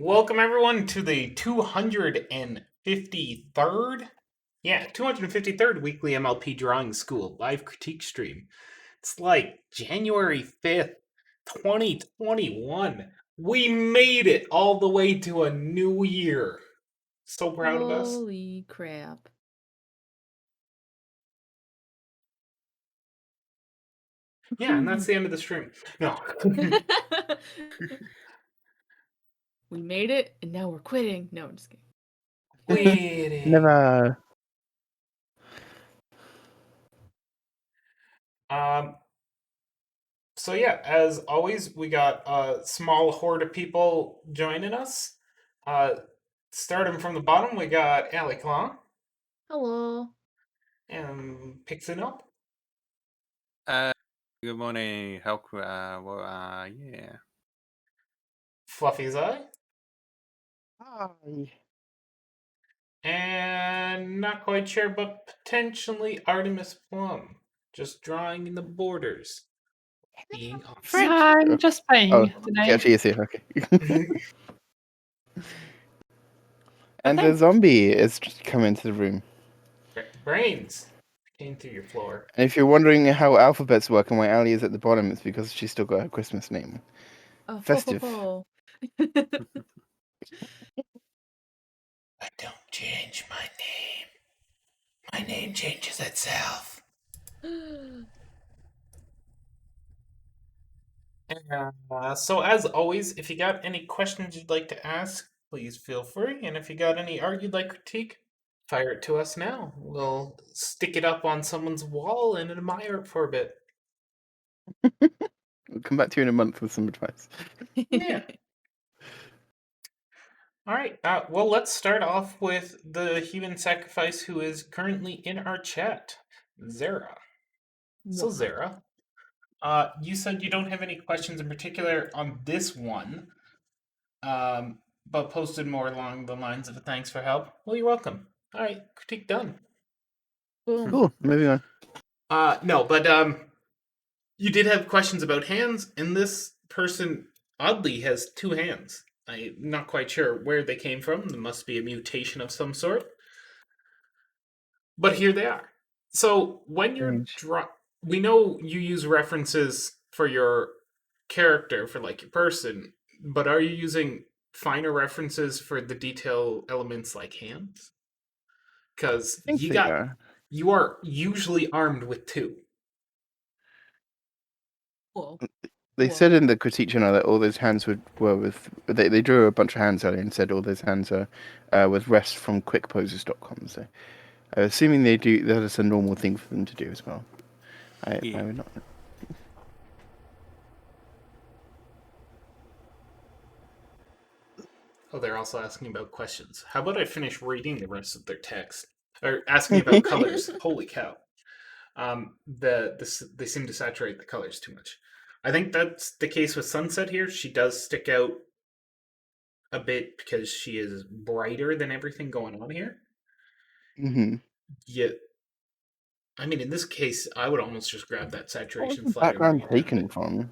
Welcome everyone to the 253rd, 253rd weekly MLP Drawing School live critique stream. It's like January 5th, 2021. We made it all the way to a new year. So proud of us. Holy crap. Yeah, and that's the end of the stream. No. We made it, and now we're quitting. No, I'm just kidding. Quitting. Never. So yeah, as always, we got a small horde of people joining us. Starting from the bottom, we got Allie Claw Hello. and Pixin Up. Good morning. Yeah. Fluffy's Eye, Hi. and not quite sure, but potentially Artemis Plum, just drawing in the borders, being awesome. I'm just playing today. Yeah, she is here. Okay. And the zombie is just come into the room. Brains came through your floor. And if you're wondering how alphabets work and why Ali is at the bottom, it's because she's still got her Christmas name. Festive. Ho. I don't change my name. My name changes itself. So as always, if you got any questions you'd like to ask, please feel free. And if you got any art you'd like critique, fire it to us now. We'll stick it up on someone's wall and admire it for a bit. We'll come back to you in a month with some advice. Yeah. All right. Well, let's start off with the human sacrifice who is currently in our chat, Zara. So Zara, you said you don't have any questions in particular on this one, but posted more along the lines of a thanks for help. Well, you're welcome. All right, critique done. Boom. Cool. Moving on. No, but you did have questions about hands, and this person oddly has two hands. I'm not quite sure where they came from. There must be a mutation of some sort. But here they are. So when you're we know you use references for your character, for like your person, but are you using finer references for the detail elements like hands? Because you are usually armed with two. Whoa. They said in the critique channel that all those hands were with. They drew a bunch of hands earlier and said all those hands are with rest from quickposes.com. So assuming they do, that is a normal thing for them to do as well. I would not. Oh, they're also asking about questions. How about I finish reading the rest of their text? Or asking about colors. Holy cow. They seem to saturate the colors too much. I think that's the case with Sunset here. She does stick out a bit because she is brighter than everything going on here. Mm-hmm. Yet, I mean, in this case, I would almost just grab that saturation slider. Background taken from?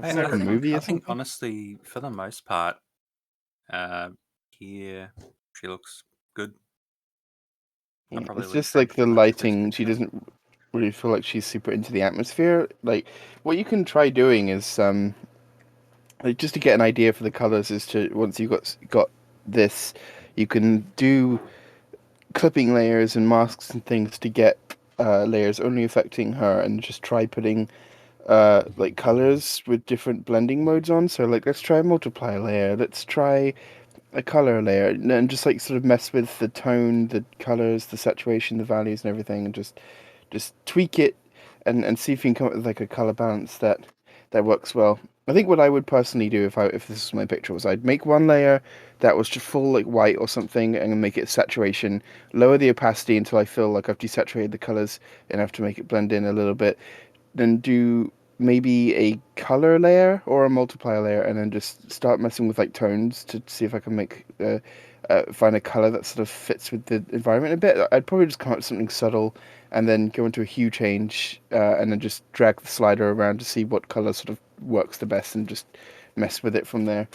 I think honestly, for the most part, here she looks good. Yeah, it's just like the lighting. She doesn't really feel like she's super into the atmosphere. Like, what you can try doing is, like, just to get an idea for the colors, is to once you've got this, you can do clipping layers and masks and things to get layers only affecting her, and just try putting like colors with different blending modes on. So like, let's try a multiplier layer. Let's try a color layer, and just like sort of mess with the tone, the colors, the saturation, the values, and everything, and just tweak it and see if you can come up with like a color balance that works well. I think what I would personally do if this is my picture was I'd make one layer that was just full like white or something and make it saturation, lower the opacity until I feel like I've desaturated the colors enough to make it blend in a little bit, then do maybe a color layer or a multiplier layer, and then just start messing with like tones to see if I can make find a color that sort of fits with the environment a bit. I'd probably just come up with something subtle and then go into a hue change and then just drag the slider around to see what color sort of works the best and just mess with it from there.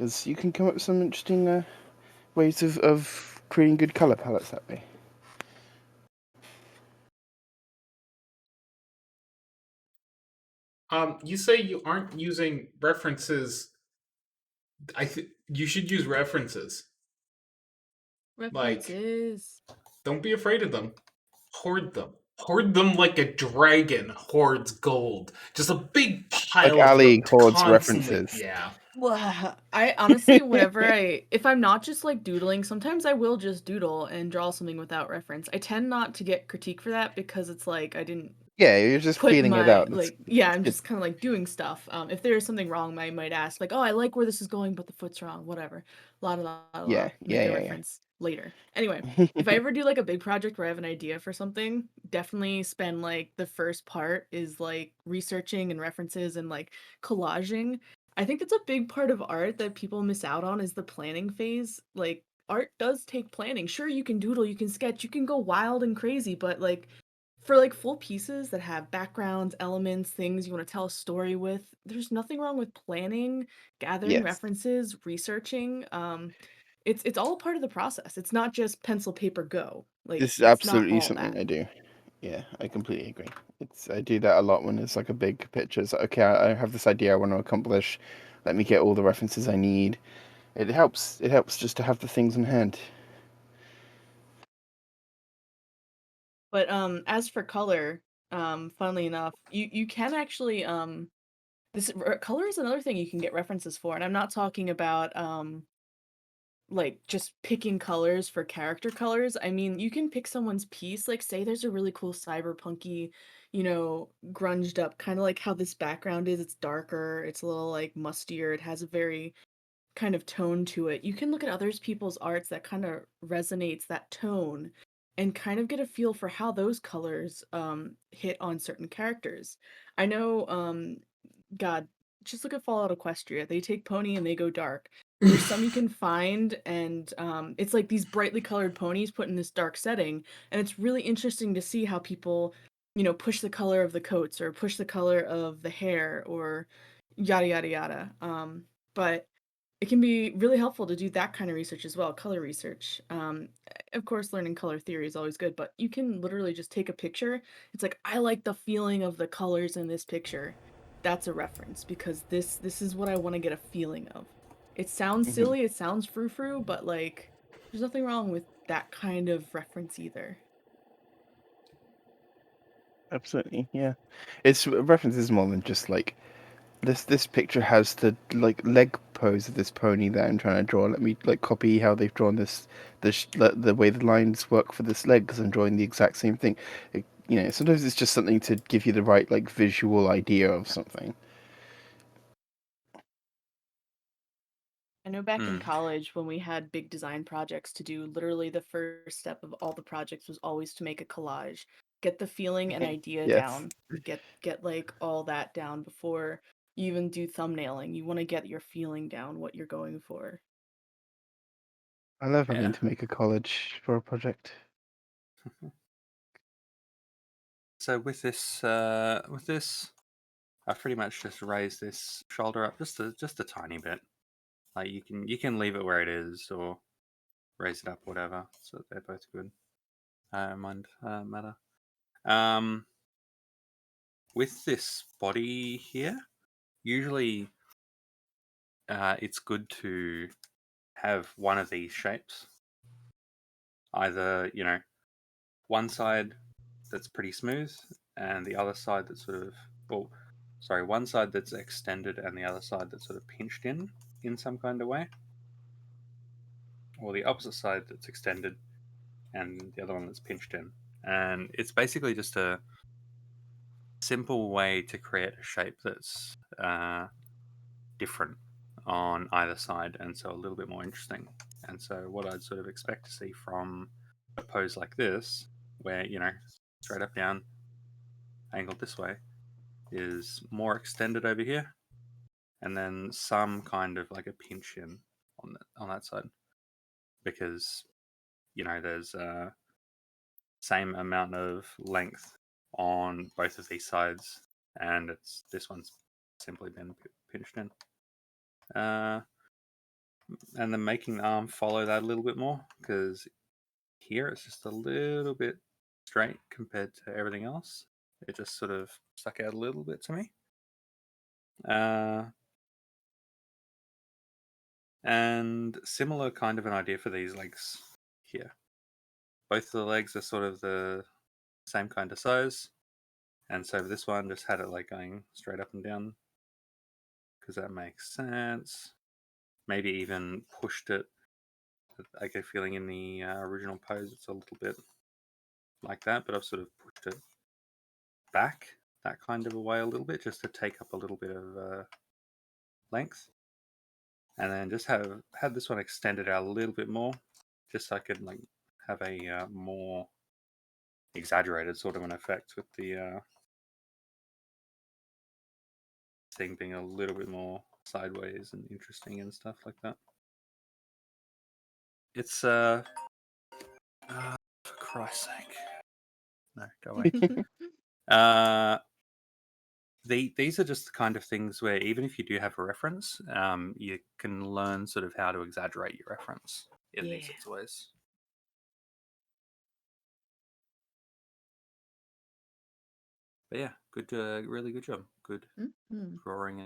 because you can come up with some interesting ways of creating good color palettes that way. You say you aren't using references. I think you should use references. References. Don't be afraid of them. Hoard them. Hoard them like a dragon hoards gold. Just a big pile Like of Ali them hoards constantly. references. Yeah. Well, I honestly, if I'm not just like doodling, sometimes I will just doodle and draw something without reference. I tend not to get critique for that because it's like I didn't Yeah, you're just put feeling it my out. I'm just kind of like doing stuff. If there's something wrong, I might ask like, oh, I like where this is going, but the foot's wrong. Whatever. La la la la. Yeah, Make a yeah. reference later. Anyway, if I ever do like a big project where I have an idea for something, definitely spend like the first part is like researching and references and like collaging. I think that's a big part of art that people miss out on is the planning phase. Like art does take planning. Sure, you can doodle, you can sketch, you can go wild and crazy, but like for like full pieces that have backgrounds, elements, things you want to tell a story with, there's nothing wrong with planning, gathering Yes. references, researching. It's all part of the process. It's not just pencil paper go. Like This is it's not absolutely all something that. I do. Yeah, I completely agree. I do that a lot when it's like a big picture. It's like, okay, I have this idea I want to accomplish. Let me get all the references I need. It helps. It helps just to have the things in hand. But as for color, funnily enough, you can actually color is another thing you can get references for, and I'm not talking about like just picking colors for character colors. I mean, you can pick someone's piece, like say there's a really cool cyberpunky, grunged up, kind of like how this background is. It's darker, it's a little like mustier, it has a very kind of tone to it. You can look at others people's arts that kind of resonates that tone and kind of get a feel for how those colors hit on certain characters. I know God, just look at Fallout Equestria. They take pony and they go dark. There's some you can find, and it's like these brightly colored ponies put in this dark setting, and it's really interesting to see how people, push the color of the coats or push the color of the hair or yada yada yada. But it can be really helpful to do that kind of research as well, color research. Of course, learning color theory is always good, but you can literally just take a picture. It's like, I like the feeling of the colors in this picture. That's a reference because this is what I want to get a feeling of. It sounds Mhm. silly, it sounds frou-frou, but like there's nothing wrong with that kind of reference either. Absolutely, yeah. It's references more than just like this picture has the like leg pose of this pony that I'm trying to draw. Let me like copy how they've drawn the way the lines work for this leg because I'm drawing the exact same thing. Sometimes it's just something to give you the right like visual idea of something. I know back in college when we had big design projects to do, literally the first step of all the projects was always to make a collage. Get the feeling and idea Yes, down. Get like all that down before you even do thumbnailing. You want to get your feeling down, what you're going for. I love having Yeah. to make a collage for a project. So with this, I've pretty much just raised this shoulder up just a tiny bit. Like you can leave it where it is or raise it up, whatever. So they're both good. I don't mind matter. With this body here, usually it's good to have one of these shapes. Either one side that's pretty smooth and the other side that's sort of one side that's extended and the other side that's sort of pinched in some kind of way, or the opposite side that's extended and the other one that's pinched in. And it's basically just a simple way to create a shape that's different on either side, and so a little bit more interesting. And so what I'd sort of expect to see from a pose like this, where straight up down, angled this way, is more extended over here, and then some kind of like a pinch in on that side, because there's same amount of length on both of these sides, and this one's simply been pinched in. and then making the arm follow that a little bit more, because here it's just a little bit straight compared to everything else. It just sort of stuck out a little bit to me. And similar kind of an idea for these legs here. Both of the legs are sort of the same kind of size, and so this one just had it like going straight up and down, because that makes sense. Maybe even pushed it. I get a feeling in the original pose it's a little bit like that, but I've sort of pushed it back that kind of a way a little bit, just to take up a little bit of length. And then just had this one extended out a little bit more, just so I could like have a more exaggerated sort of an effect with the thing being a little bit more sideways and interesting and stuff like that. It's for Christ's sake, no, go away. These are just the kind of things where even if you do have a reference, you can learn sort of how to exaggerate your reference in these sorts of ways. But yeah, good, really good job. Good drawing.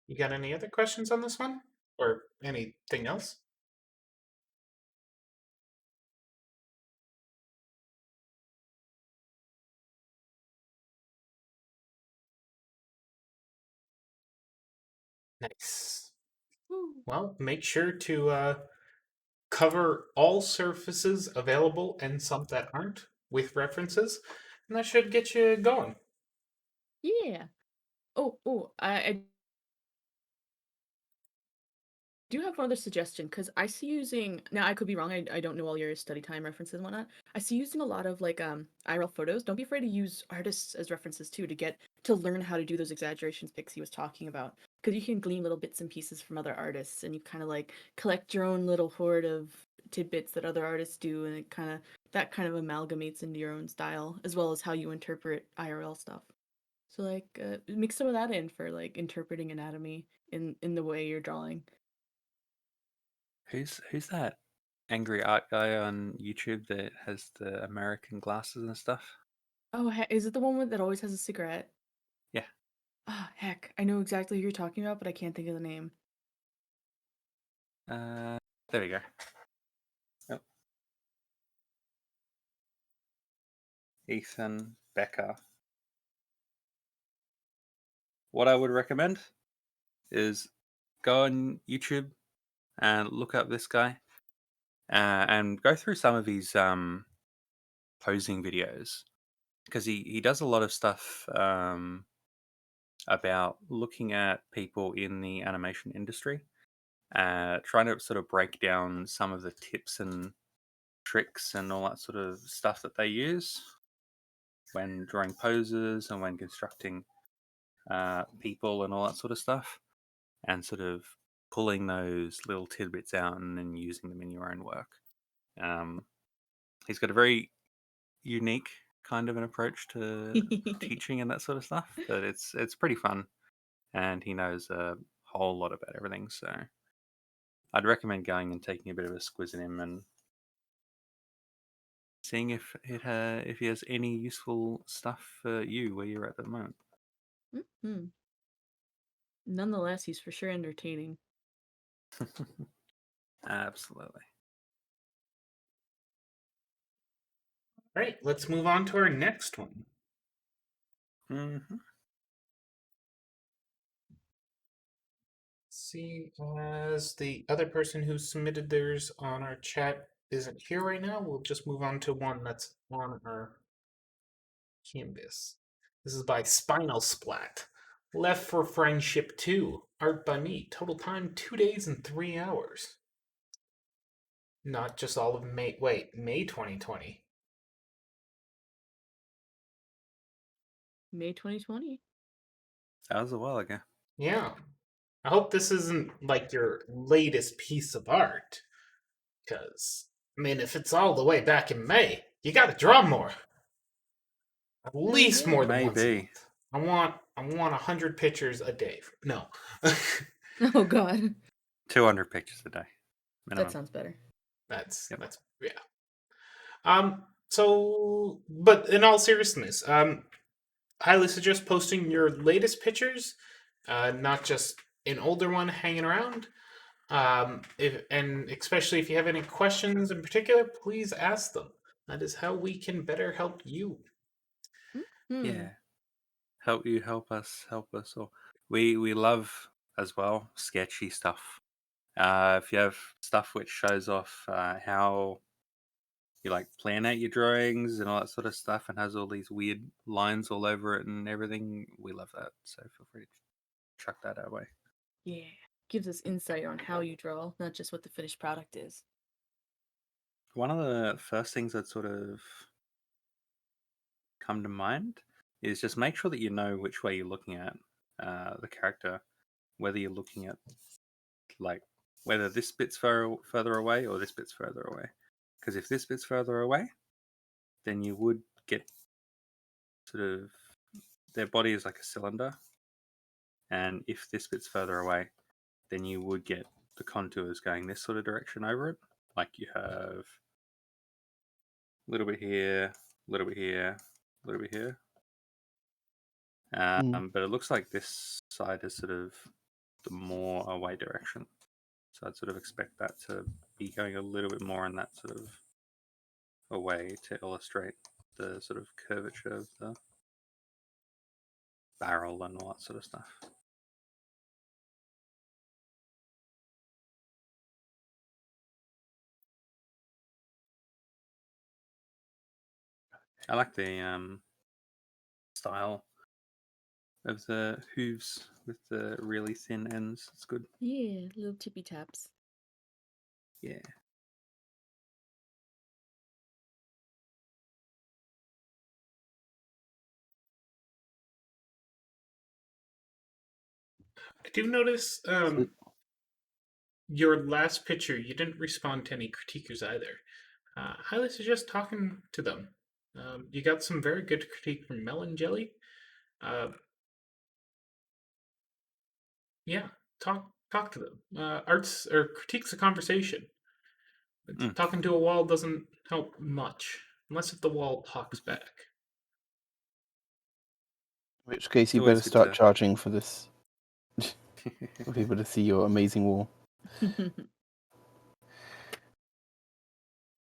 You got any other questions on this one? Or anything else? Nice. Well, make sure to cover all surfaces available and some that aren't with references, and that should get you going. Yeah. I do have one other suggestion, because I see using, now I could be wrong, I don't know all your study time references and whatnot. I see using a lot of like IRL photos. Don't be afraid to use artists as references too, to learn how to do those exaggerations Pixie was talking about, because you can glean little bits and pieces from other artists, and you kind of like collect your own little hoard of tidbits that other artists do, and that kind of amalgamates into your own style, as well as how you interpret IRL stuff. So like mix some of that in for like interpreting anatomy in the way you're drawing. Who's that angry art guy on YouTube that has the American glasses and stuff? Oh, is it the one that always has a cigarette? Yeah. Ah, heck, I know exactly who you're talking about, but I can't think of the name. There we go. Yep. Ethan Becker. What I would recommend is go on YouTube and look up this guy and go through some of his posing videos, because he does a lot of stuff about looking at people in the animation industry, trying to sort of break down some of the tips and tricks and all that sort of stuff that they use when drawing poses and when constructing people and all that sort of stuff, and sort of pulling those little tidbits out and then using them in your own work. He's got a very unique kind of an approach to teaching and that sort of stuff, but it's pretty fun, and he knows a whole lot about everything. So I'd recommend going and taking a bit of a squiz in him and seeing if he has any useful stuff for you where you're at the moment. Mm-hmm. Nonetheless, he's for sure entertaining. Absolutely. All right, let's move on to our next one. Mm-hmm. See, as the other person who submitted theirs on our chat isn't here right now, we'll just move on to one that's on our canvas. This is by Spinal Splat. Left for Friendship 2. Art by me. Total time 2 days and 3 hours. Not just all of May. Wait, May 2020. May 2020. That was a while ago. Yeah. I hope this isn't like your latest piece of art. Because, I mean, if it's all the way back in May, you gotta draw more. At least more than once a Maybe. month. I want 100 pictures a day. No. Oh God, 200 pictures a day, that minimum. sounds better. That's Yep. yeah. So, but in all seriousness, highly suggest posting your latest pictures, not just an older one hanging around. And especially if you have any questions in particular, please ask them. That is how we can better help you. Hmm. Yeah. Help you, help us. Or we love as well sketchy stuff. If you have stuff which shows off how you like plan out your drawings and all that sort of stuff and has all these weird lines all over it and everything, we love that. So feel free to chuck that our way. Yeah, gives us insight on how you draw, not just what the finished product is. One of the first things that sort of come to mind is just make sure that you know which way you're looking at the character, whether you're looking at like whether this bit's further away or this bit's further away. Because if this bit's further away, then you would get sort of their body is like a cylinder, and if this bit's further away, then you would get the contours going this sort of direction over it. Like you have a little bit here, a little bit here, a little bit here. But it looks like this side is sort of the more away direction. So I'd sort of expect that to be going a little bit more in that sort of a way to illustrate the sort of curvature of the barrel and all that sort of stuff. I like the style of the hooves with the really thin ends. It's good. Yeah, little tippy taps. Yeah. I do notice your last picture, you didn't respond to any critiquers either. Highly suggest talking to them. You got some very good critique from Melon Jelly. Yeah, talk to them. Arts or critiques a conversation. Talking to a wall doesn't help much unless if the wall talks back. In which case, It's you always better good start to. charging for this for people to see your amazing wall.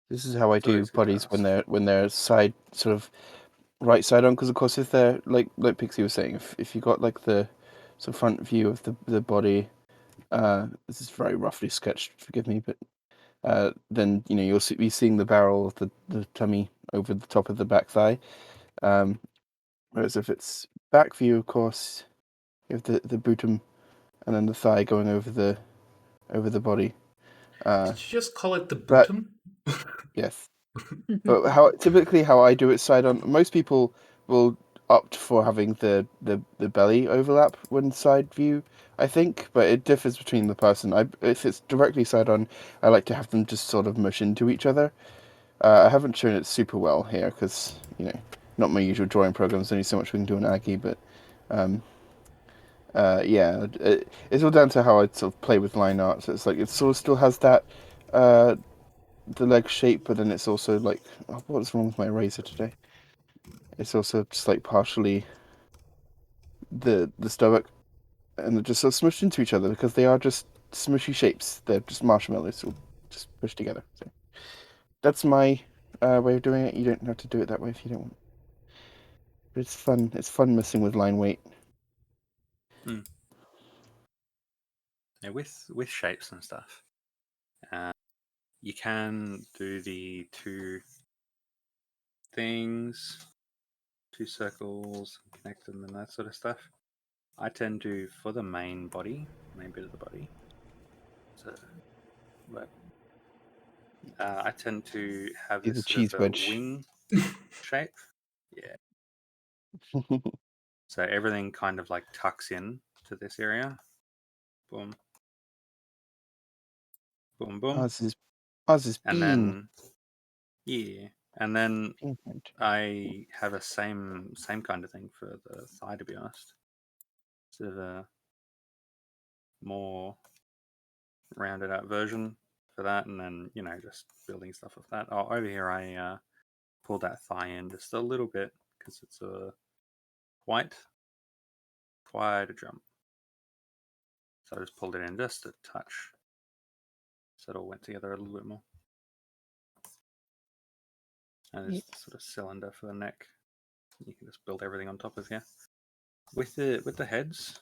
This is how I It's do always good to bodies ask. when they're side sort of right side on, because of course if they're like Pixie was saying, if you got like the sort of front view of the body, this is very roughly sketched, forgive me, but then you'll be seeing the barrel of the tummy over the top of the back thigh. Whereas if it's back view, of course, you have the bottom and then the thigh going over the body. Did you just call it the But bootum? yes. But how I do it side on. Most people will opt for having the belly overlap when side view, I think, but it differs between the person. If it's directly side on, I like to have them just sort of mush into each other. I haven't shown it super well here because not my usual drawing program. There's only so much we can do on Aggie, but yeah, it's all down to how I sort of play with line art. So it's like it sort of still has that the leg shape, but then it's also like, oh, what's wrong with my eraser today? It's also just like partially the stomach, and they're just sort of smushed into each other because they are just smushy shapes. They're just marshmallows, all just pushed together. So that's my way of doing it. You don't have to do it that way if you don't want. But it's fun. It's fun messing with line weight. Yeah, with shapes and stuff, you can do the two things, two circles, connect them, and that sort of stuff. I tend to, for the main bit of the body. So, but I tend to have Do this the sort cheese of a wedge. wing shape. Yeah. So everything kind of like tucks in to this area. Boom. Boom, boom. Ours is And bean. then, yeah. And then Mhm. I have a same kind of thing for the thigh, to be honest. Sort of a more rounded out version for that, and then just building stuff with that. Oh, over here I pulled that thigh in just a little bit because it's a quite a jump. So I just pulled it in just a touch, so it all went together a little bit more. And there's the sort of cylinder for the neck. You can just build everything on top of here. With the heads,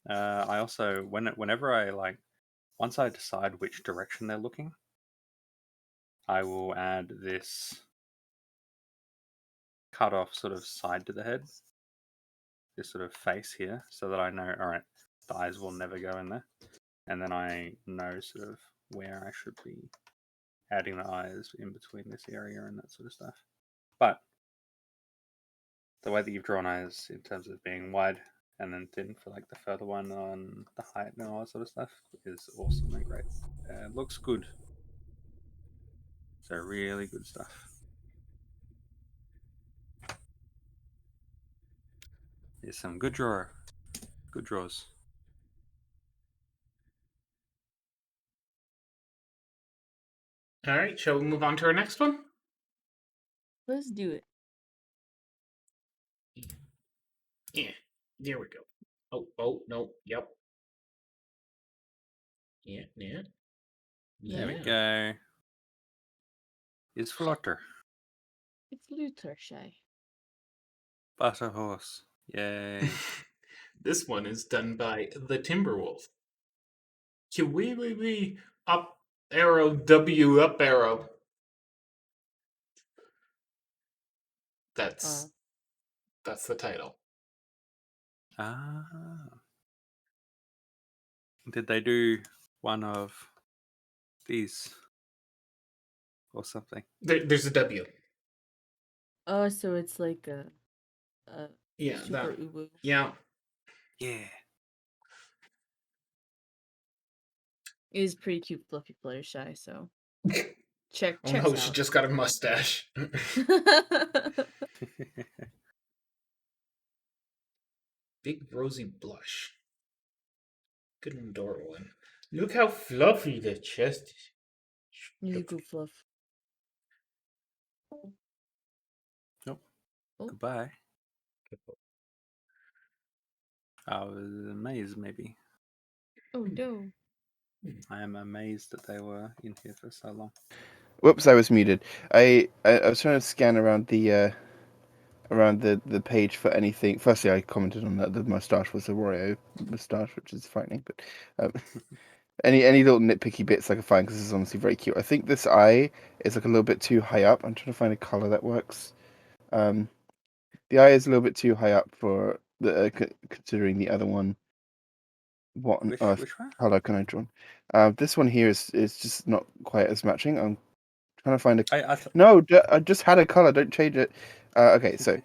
I also whenever I once I decide which direction they're looking, I will add this cut off sort of side to the head, this sort of face here, so that I know, all right, the eyes will never go in there, and then I know sort of where I should be adding the eyes in between this area and that sort of stuff. But the way that you've drawn eyes in terms of being wide and then thin for like the further one on the height and all that sort of stuff is awesome and great. It looks good. So really good stuff. There's some good draws. All right, shall we move on to our next one? Let's do it. Yeah, there we go. Oh, no, yep. Yeah. There we go. It's Flutter. It's Lutershay. Butter horse. Yay. This one is done by the Timberwolf. Wee up arrow W up arrow. That's the title. Did they do one of these or something? There's a W. Oh, so it's like a Yeah, super that. uwu. Yeah. Yeah. It is pretty cute, fluffy Fluttershy. So check. Oh no, out. she just got a mustache. Big rosy blush. Good and adorable one. Look how fluffy the chest is. You go fluff. Nope. Oh. Goodbye. I was amazed, maybe. Oh no. I am amazed that they were in here for so long. Whoops, I was muted. I was trying to scan around the page for anything. Firstly, I commented on that the mustache was a Wario mustache, which is frightening. But any little nitpicky bits I can find because it's honestly very cute. I think this eye is like a little bit too high up. I'm trying to find a color that works. The eye is a little bit too high up for the considering the other one. What on earth Which one? color can I draw? This one here is just not quite as matching. I'm trying to find a. No, I just had a color. Don't change it. Okay, so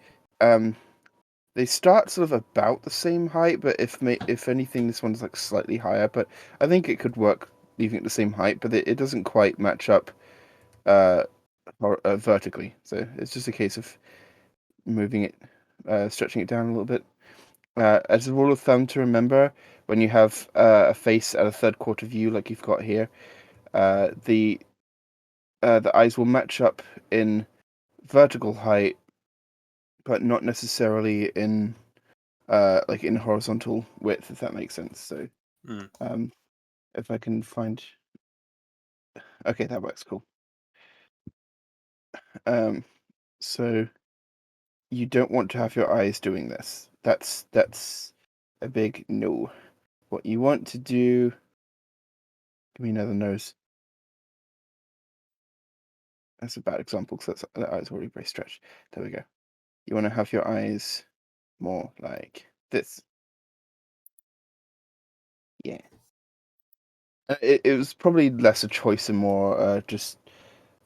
they start sort of about the same height, but if anything, this one's like slightly higher. But I think it could work leaving it the same height, but it doesn't quite match up vertically. So it's just a case of moving it, stretching it down a little bit. As a rule of thumb to remember, when you have a face at a third quarter view like you've got here, the eyes will match up in vertical height, but not necessarily in like in horizontal width, if that makes sense. So if I can find, okay, that works. Cool. So you don't want to have your eyes doing this. That's a big no. What you want to do, give me another nose. That's a bad example because that eye's already very stretched. There we go. You want to have your eyes more like this. Yeah. It was probably less a choice and more just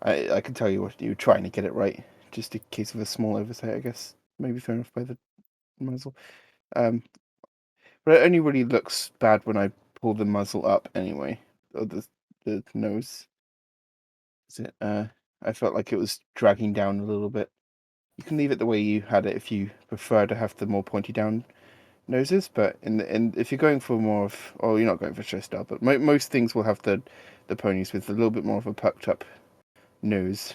I can tell you what you were trying to get it right. Just in case of a small oversight, I guess. Maybe thrown off by the muzzle. But it only really looks bad when I pull the muzzle up anyway. Or the nose. Is it I felt like it was dragging down a little bit. You can leave it the way you had it if you prefer to have the more pointy down noses, but if you're going for more of, or you're not going for show style, but most things will have the ponies with a little bit more of a pucked up nose.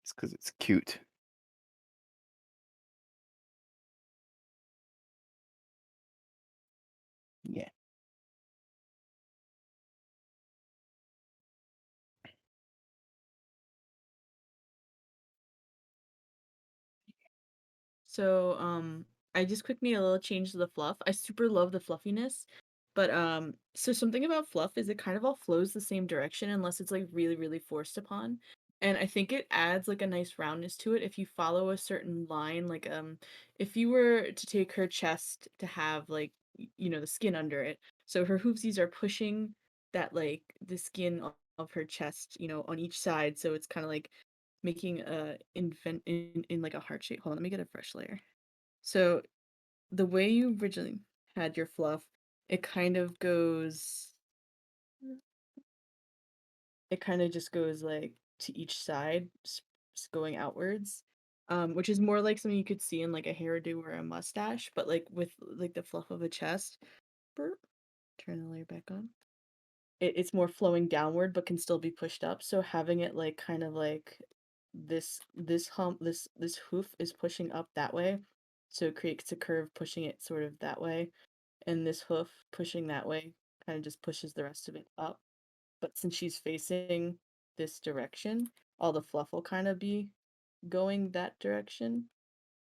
It's because it's cute. Yeah. So, I just quick need a little change to the fluff. I super love the fluffiness, but so something about fluff is it kind of all flows the same direction unless it's like really, really forced upon. And I think it adds like a nice roundness to it if you follow a certain line. Like, if you were to take her chest to have like the skin under it, so her hoofsies are pushing that like the skin of her chest, on each side, so it's kind of like making a invent in like a heart shape. Hold on, let me get a fresh layer. So the way you originally had your fluff, it kind of goes it kind of just goes like to each side, going outwards. Which is more like something you could see in like a hairdo or a mustache, but like with like the fluff of a chest. Burp. Turn the layer back on. It's more flowing downward but can still be pushed up, so having it like kind of like this hump, this hoof is pushing up that way, so it creates a curve pushing it sort of that way, and this hoof pushing that way kind of just pushes the rest of it up. But since she's facing this direction, all the fluff will kind of be going that direction.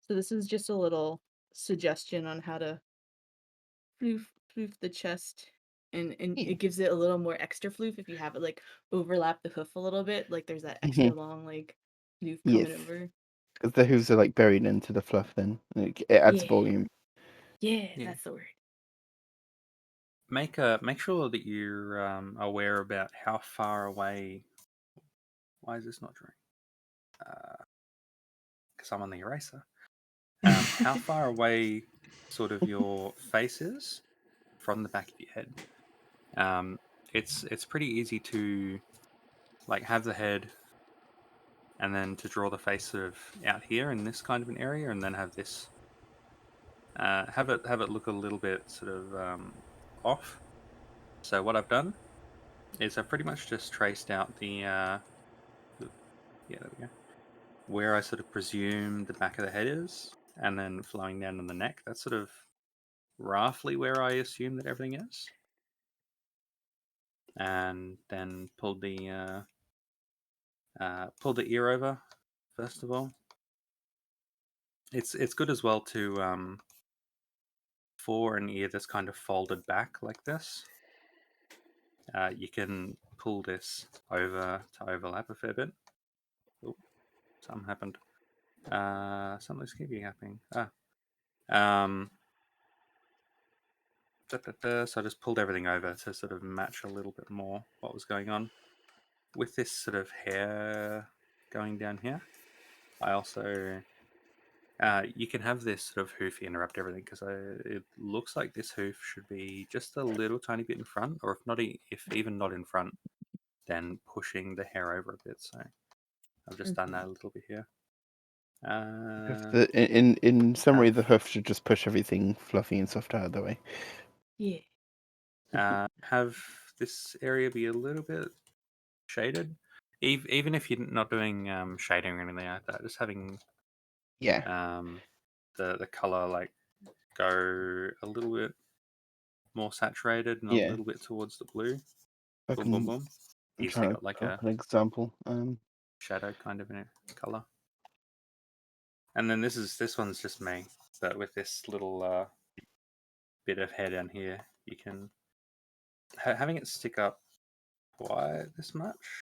So this is just a little suggestion on how to floof the chest, and Yeah. it gives it a little more extra floof if you have it like overlap the hoof a little bit, like there's that extra long like floof Yes. coming over. Because the hooves are like buried into the fluff then. It adds Yeah. volume. Yeah, Yeah. that's the word. Make sure that you're aware about how far away. Why is this not drawing? Because I'm on the eraser. How far away, sort of, your face is from the back of your head. It's pretty easy to like have the head, and then to draw the face sort of out here in this kind of an area, and then have this have it look a little bit sort of off. So what I've done is I've pretty much just traced out yeah, there we go, where I sort of presume the back of the head is, and then flowing down on the neck. That's sort of roughly where I assume that everything is. And then pulled the ear over first of all. It's good as well to for an ear that's kind of folded back like this. You can pull this over to overlap a fair bit. Oh, something happened. Something's keeping happening. So I just pulled everything over to sort of match a little bit more what was going on. With this sort of hair going down here, I also you can have this sort of hoof interrupt everything, because it looks like this hoof should be just a little tiny bit in front, or if even not in front, then pushing the hair over a bit. So I've just done that a little bit here. In summary, the Have hoof should just push everything fluffy and soft out of the way. Yeah. have this area be a little bit shaded, even if you're not doing shading or anything like that. Just having Yeah. The color like go a little bit more saturated and a Yeah. little bit towards the blue. I Boom, boom, can. boom. I'm Easily trying to got like put a up an example. shadow kind of in a color. And then this one's just me, but with this little bit of hair down here, you can having it stick up quite this much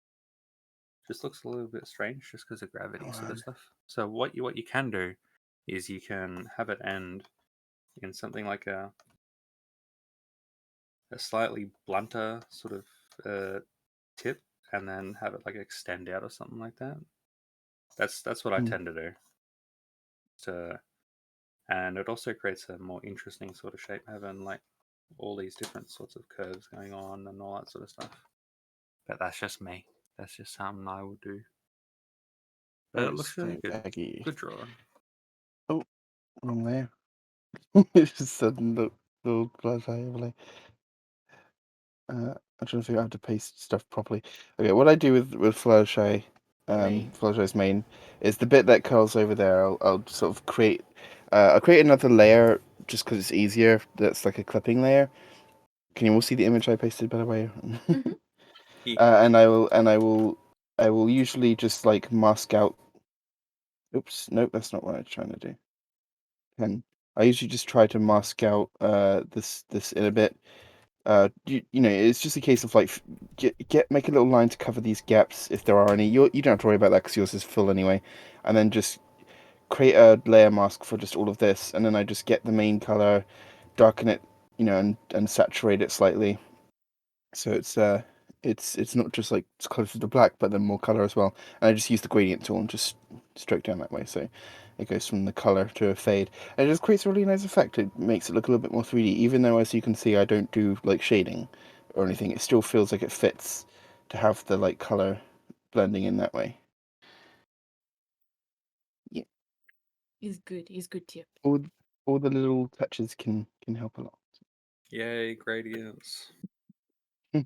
just looks a little bit strange, just because of gravity sort of stuff. So what you can do is you can have it end in something like a slightly blunter sort of tip, and then have it like extend out or something like that. That's what I tend to do. And it also creates a more interesting sort of shape, having like all these different sorts of curves going on and all that sort of stuff. but that's just me. That's just something I would do. But it looks really good. Aggie. Good drawing. Oh, wrong there. It's just a little glass eye. I'm trying to figure out how to paste stuff properly. Okay, what I do with Fluttershy, Me. Fluttershy's main, is the bit that curls over there. I'll sort of create. I'll create another layer just because it's easier. That's like a clipping layer. Can you all see the image I pasted, by the way? Yeah. And I will usually just like mask out. Oops, nope, that's not what I'm trying to do. I usually just try to mask out this in a bit. You know, it's just a case of like make a little line to cover these gaps if there are any. You don't have to worry about that because yours is full anyway. And then just create a layer mask for just all of this, and then I just get the main color, darken it, you know, and saturate it slightly. So it's not just like it's closer to black, but then more color as well. And I just use the gradient tool and just stroke down that way. So it goes from the color to a fade. And it just creates a really nice effect. It makes it look a little bit more 3D, even though, as you can see, I don't do like shading or anything. It still feels like it fits to have the like color blending in that way. Yeah, He's good tip. all the little touches can help a lot. Yay, gradients. The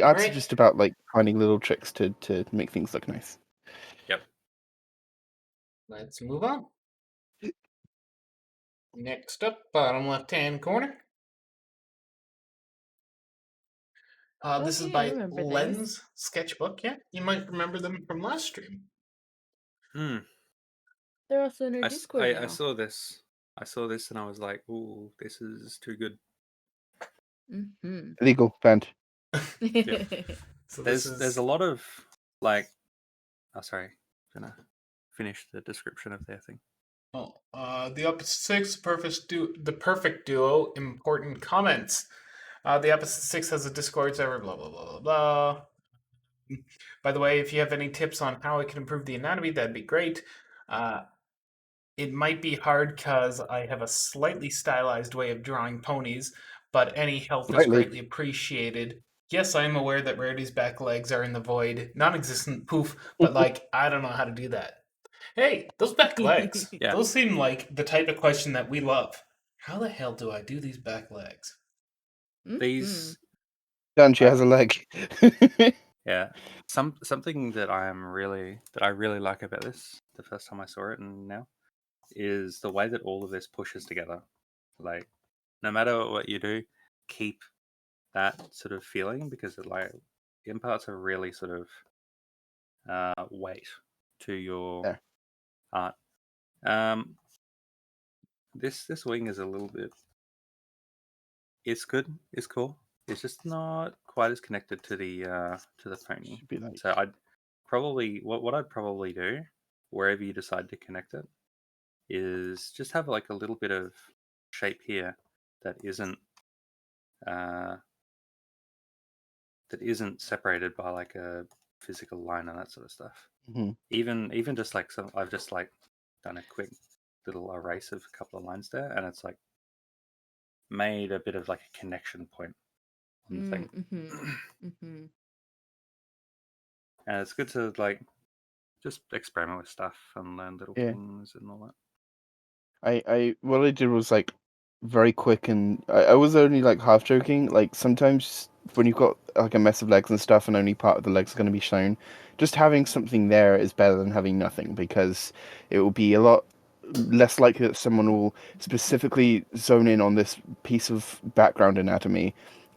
arts are Alright. just about like finding little tricks to make things look nice. Yep. Let's move on. Next up, bottom left-hand corner. This is Okay, I by remember Lens this. Sketchbook. Yeah, you might remember them from last stream. Hmm. They're also in our Discord I now. saw this. I saw this and I was like, "Ooh, this is too good." Mm-hmm. Legal banned. Yeah. So There's a lot of like. Oh, sorry. Gonna finish the description of their thing. The opposite six, the perfect duo. Important comments. The opposite six has a Discord server. Blah blah blah blah blah. By the way, if you have any tips on how I can improve the anatomy, that'd be great. It might be hard because I have a slightly stylized way of drawing ponies, but any help is Slightly. greatly appreciated. Yes, I am aware that Rarity's back legs are in the void, non-existent, poof, but like, I don't know how to do that. Hey, those back legs. Yeah. Those seem like the type of question that we love. How the hell do I do these back legs? These Dan, she has a leg. Yeah, something that I really like about this, the first time I saw it and now, is the way that all of this pushes together. Like, no matter what you do, keep that sort of feeling because it like imparts a really sort of weight to your Yeah. art. This wing is a little bit. It's good. It's cool. It's just not quite as connected to the pony. Should be like So I'd probably what I'd probably do wherever you decide to connect it is just have like a little bit of shape here that isn't uh, separated by like a physical line and that sort of stuff. Mhm. Even just like some, I've just like done a quick little erase of a couple of lines there, and it's like made a bit of like a connection point on the thing. Mm-hmm. And it's good to like just experiment with stuff and learn little Yeah. things and all that. What I did was like very quick, and I was only like half joking. Like sometimes when you've got like a mess of legs and stuff, and only part of the legs is going to be shown, just having something there is better than having nothing because it will be a lot less likely that someone will specifically zone in on this piece of background anatomy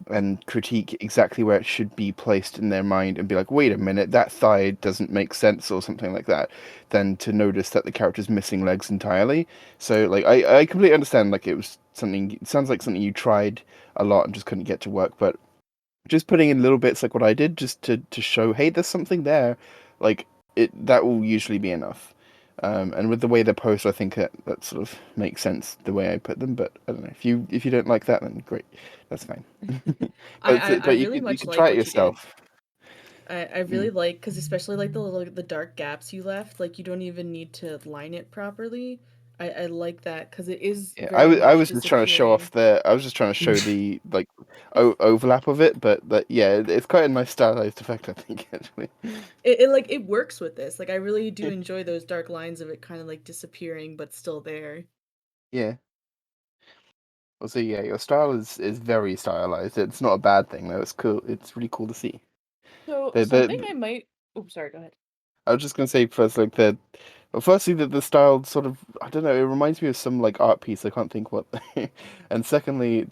and critique exactly where it should be placed in their mind and be like, wait a minute, that thigh doesn't make sense or something like that, than to notice that the character's missing legs entirely. So like I completely understand like it sounds like something you tried a lot and just couldn't get to work, but just putting in little bits like what I did just to show, hey, there's something there, like that will usually be enough. And with the way they're posted, I think that sort of makes sense the way I put them. But I don't know, if you don't like that, then great, that's fine. I But really you much can like try it what you did. yourself. I really like, because especially like the dark gaps you left, like you don't even need to line it properly. I like that because it is Yeah, very I much was just trying to show disappearing. off the. I was just trying to show the like overlap of it, but yeah, it's quite a nice stylized effect, I think, actually. It works with this. Like I really do enjoy those dark lines of it kind of like disappearing but still there. Yeah. Also, yeah, your style is very stylized. It's not a bad thing though. It's cool. It's really cool to see. So The something the I might. Oh, sorry. Go ahead. I was just gonna say first, like well, firstly, the style sort of, I don't know, it reminds me of some like art piece. I can't think what. And secondly,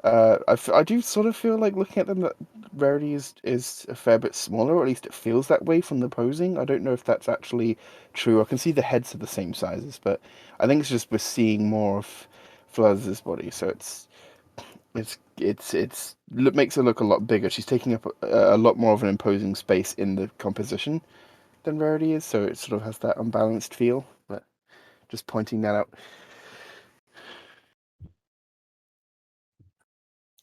I do sort of feel like looking at them that Rarity is a fair bit smaller, or at least it feels that way from the posing. I don't know if that's actually true. I can see the heads are the same sizes, but I think it's just we're seeing more of Fluz's body, so makes her look a lot bigger. She's taking up a lot more of an imposing space in the composition than Rarity is, so it sort of has that unbalanced feel. But just pointing that out.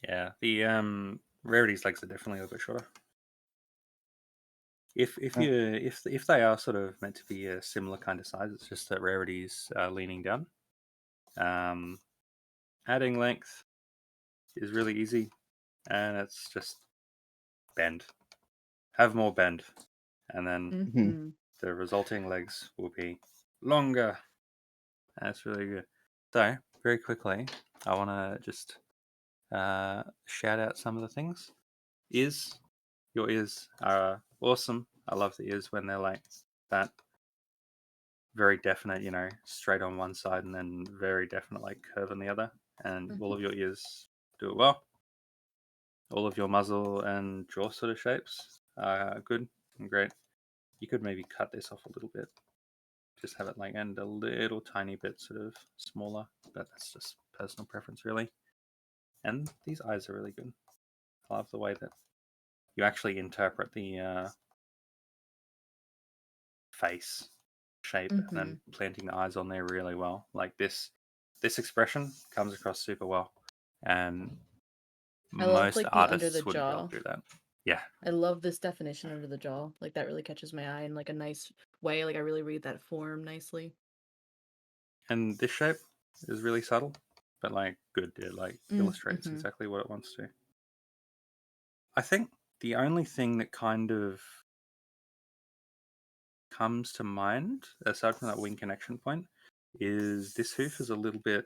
Yeah, the Rarity's legs are definitely a little bit shorter. If they are sort of meant to be a similar kind of size, it's just that Rarity's leaning down. Adding length is really easy, and it's just bend. Have more bend, and then Mm-hmm. the resulting legs will be longer. That's really good. So, very quickly, I want to just shout out some of the things. Your ears are awesome. I love the ears when they're like that. Very definite, straight on one side and then very definite like curve on the other. And all of your ears do it well. All of your muzzle and jaw sort of shapes are good and great. You could maybe cut this off a little bit. Just have it like and a little tiny bit sort of smaller, but that's just personal preference really. And these eyes are really good. I love the way that you actually interpret the face shape and then planting the eyes on there really well. Like this expression comes across super well, and I love most like the under the artists wouldn't be able jaw. to do that. Yeah, I love this definition under the jaw. Like that really catches my eye in like a nice way. Like I really read that form nicely. and this shape is really subtle, but like good. It like illustrates exactly what it wants to. I think the only thing that kind of comes to mind, aside from that wing connection point, is this hoof is a little bit.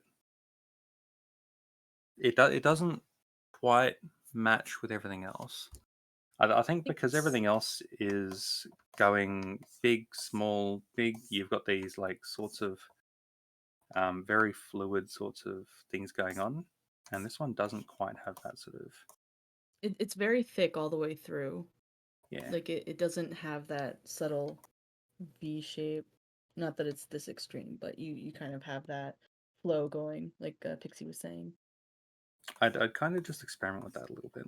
It doesn't quite match with everything else. I think because everything else is going big, small, big. You've got these like sorts of very fluid sorts of things going on, and this one doesn't quite have that sort of. It's very thick all the way through. Yeah, Like it doesn't have that subtle V shape. Not that it's this extreme, but you kind of have that flow going, like Pixie was saying. I'd kind of just experiment with that a little bit,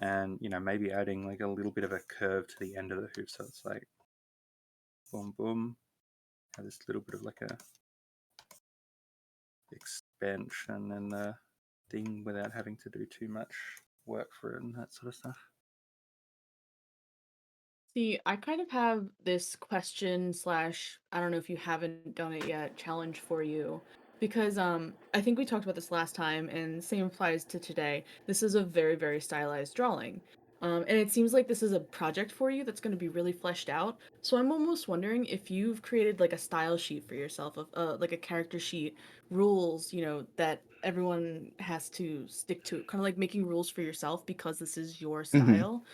and maybe adding like a little bit of a curve to the end of the hoof, so it's like boom, boom, have this little bit of like a expansion and the thing without having to do too much work for it and that sort of stuff. See, I kind of have this question slash, I don't know if you haven't done it yet, challenge for you. Because I think we talked about this last time, and same applies to today. This is a very, very stylized drawing. And it seems like this is a project for you that's going to be really fleshed out. So I'm almost wondering if you've created like a style sheet for yourself, of like a character sheet, rules, that everyone has to stick to, kind of like making rules for yourself because this is your Mm-hmm. style.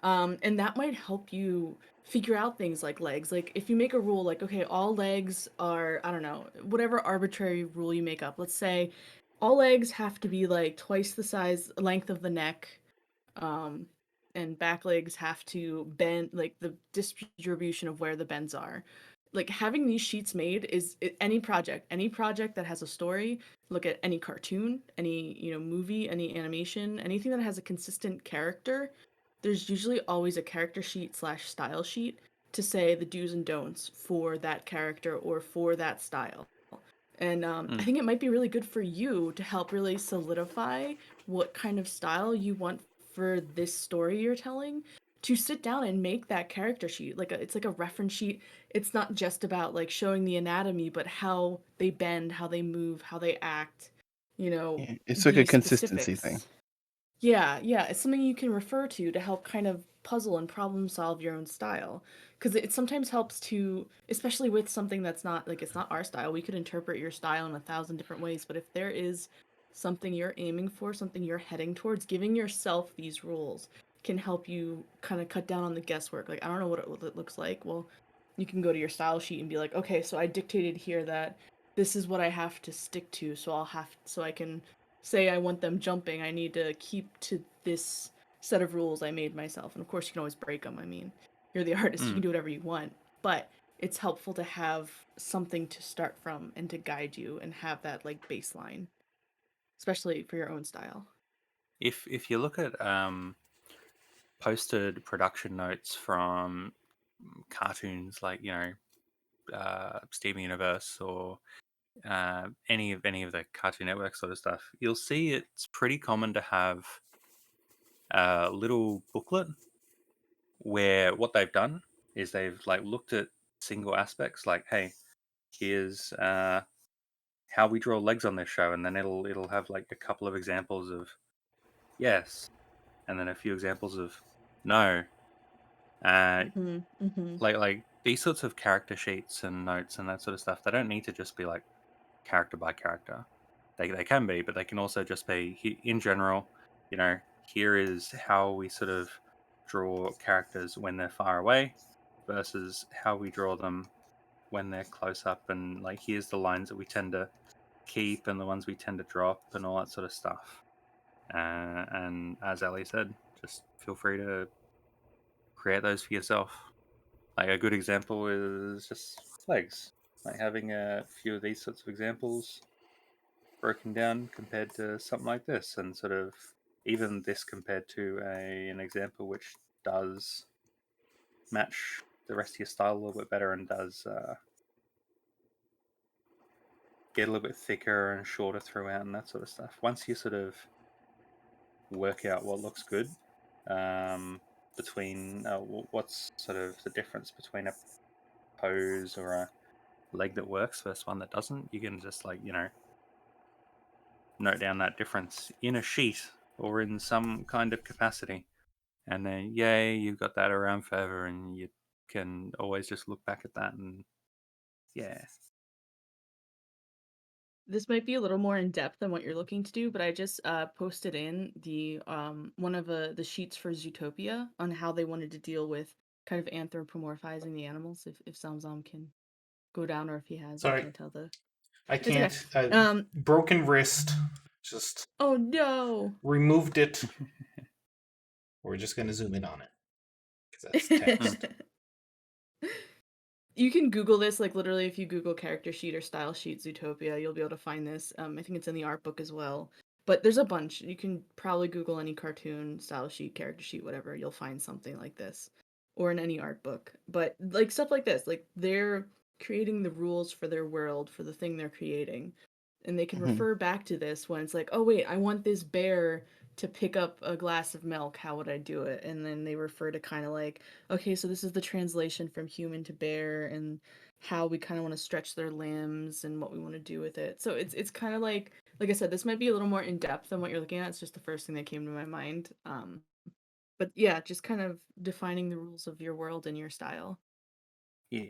And that might help you figure out things like legs. Like if you make a rule like, okay, all legs are, I don't know, whatever arbitrary rule you make up. Let's say all legs have to be like twice the size length of the neck. Um and back legs have to bend, like the distribution of where the bends are. Like having these sheets made is any project that has a story. Look at any cartoon, any movie, any animation, anything that has a consistent character. There's usually always a character sheet slash style sheet to say the do's and don'ts for that character or for that style. And I think it might be really good for you to help really solidify what kind of style you want for this story you're telling. To sit down and make that character sheet, it's like a reference sheet. It's not just about like showing the anatomy, but how they bend, how they move, how they act. Yeah, it's like a The consistency thing. specifics. Yeah, yeah, it's something you can refer to help kind of puzzle and problem solve your own style. Because it sometimes helps to, especially with something that's not like it's not our style, we could interpret your style in 1,000 different ways. But if there is something you're aiming for, something you're heading towards, giving yourself these rules can help you kind of cut down on the guesswork. Like, I don't know what it looks like. Well, you can go to your style sheet and be like, okay, so I dictated here that this is what I have to stick to, so I can say I want them jumping, I need to keep to this set of rules I made myself. And of course, you can always break them. I mean, you're the artist, you can do whatever you want. But it's helpful to have something to start from and to guide you and have that like baseline, especially for your own style. If you look at posted production notes from cartoons like Steven Universe or any of the Cartoon Network sort of stuff, you'll see it's pretty common to have a little booklet where what they've done is they've like looked at single aspects, like, hey, here's how we draw legs on this show, and then it'll have like a couple of examples of yes, and then a few examples of no. Mm-hmm. Mm-hmm. Like these sorts of character sheets and notes and that sort of stuff, they don't need to just be like character by character. They can be, but they can also just be in general. Here is how we sort of draw characters when they're far away versus how we draw them when they're close up, and like here's the lines that we tend to keep and the ones we tend to drop and all that sort of stuff. And as Ali said, just feel free to create those for yourself. Like a good example is just legs. Like having a few of these sorts of examples broken down compared to something like this, and sort of even this compared to an example which does match the rest of your style a little bit better and does get a little bit thicker and shorter throughout and that sort of stuff. Once you sort of work out what looks good between what's sort of the difference between a pose or a leg that works versus one that doesn't, you can just note down that difference in a sheet or in some kind of capacity, and then yay, you've got that around forever, and you can always just look back at that and yeah. This might be a little more in depth than what you're looking to do, but I just posted in the one of the sheets for Zootopia on how they wanted to deal with kind of anthropomorphizing the animals. If Zamzam can go down, or if he has, I Sorry, can't tell the. I It's okay. can't. Broken wrist. Just Oh no. removed it. We're just gonna zoom in on it because that's text. You can Google this, like literally if you Google character sheet or style sheet Zootopia, you'll be able to find this. I think it's in the art book as well. But there's a bunch. You can probably Google any cartoon, style sheet, character sheet, whatever. You'll find something like this. Or in any art book. But like stuff like this, like they're creating the rules for their world, for the thing they're creating. And they can refer back to this when it's like, oh wait, I want this bear to pick up a glass of milk. How would I do it? And then they refer to kind of like, okay, so this is the translation from human to bear and how we kind of want to stretch their limbs and what we want to do with it. So it's kind of like I said, this might be a little more in depth than what you're looking at. It's just the first thing that came to my mind. But yeah, just kind of defining the rules of your world and your style. Yeah.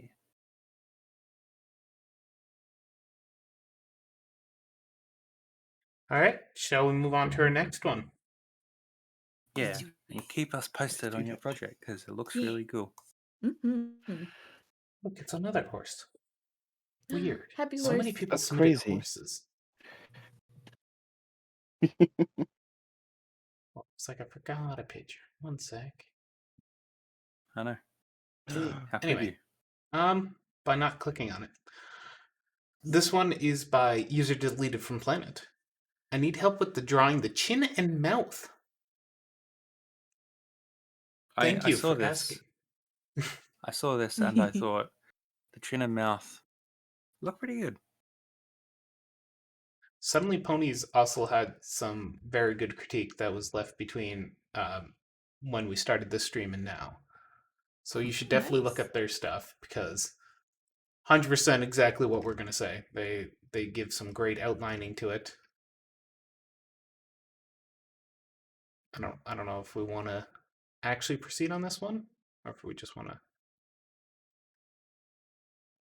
All right, shall we move on to our next one? Yeah, and keep us posted on your project because it looks really cool. Mm-hmm. Look, it's another horse. Weird. Happy So horse. many people That's submitted crazy. horses. Oh, looks like I forgot a picture. One sec. I know. How could Anyway, you? by not clicking on it. This one is by user deleted from planet. I need help with the drawing the chin and mouth. Thank I you saw for this. asking. I saw this and I thought the chin and mouth look pretty good. Suddenly Ponies also had some very good critique that was left between when we started this stream and now. So you should definitely look Nice. up their stuff because 100% exactly what we're going to say. They give some great outlining to it. I don't know if we want to actually proceed on this one, or if we just want to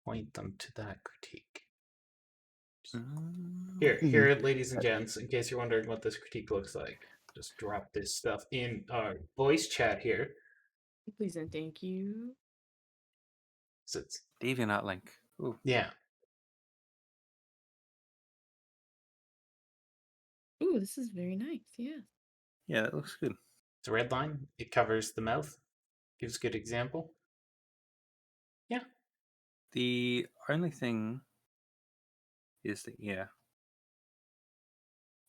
point them to that critique. Here, ladies and gents, in case you're wondering what this critique looks like, just drop this stuff in our voice chat here. Please and thank you. So it's, DeviantArt link. Ooh. yeah. Ooh, this is very nice. Yeah. Yeah, that looks good. It's a red line. It covers the mouth. Gives a good example. Yeah. The only thing is the ear.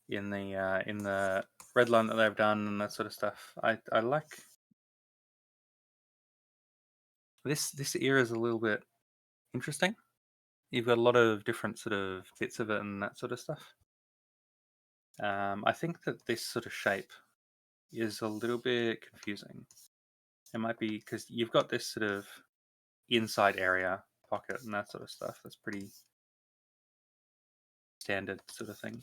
In the red line that they've done and that sort of stuff. I like this ear is a little bit interesting. You've got a lot of different sort of bits of it and that sort of stuff. I think that this sort of shape is a little bit confusing. It might be because you've got this sort of inside area pocket and that sort of stuff. That's pretty standard sort of thing.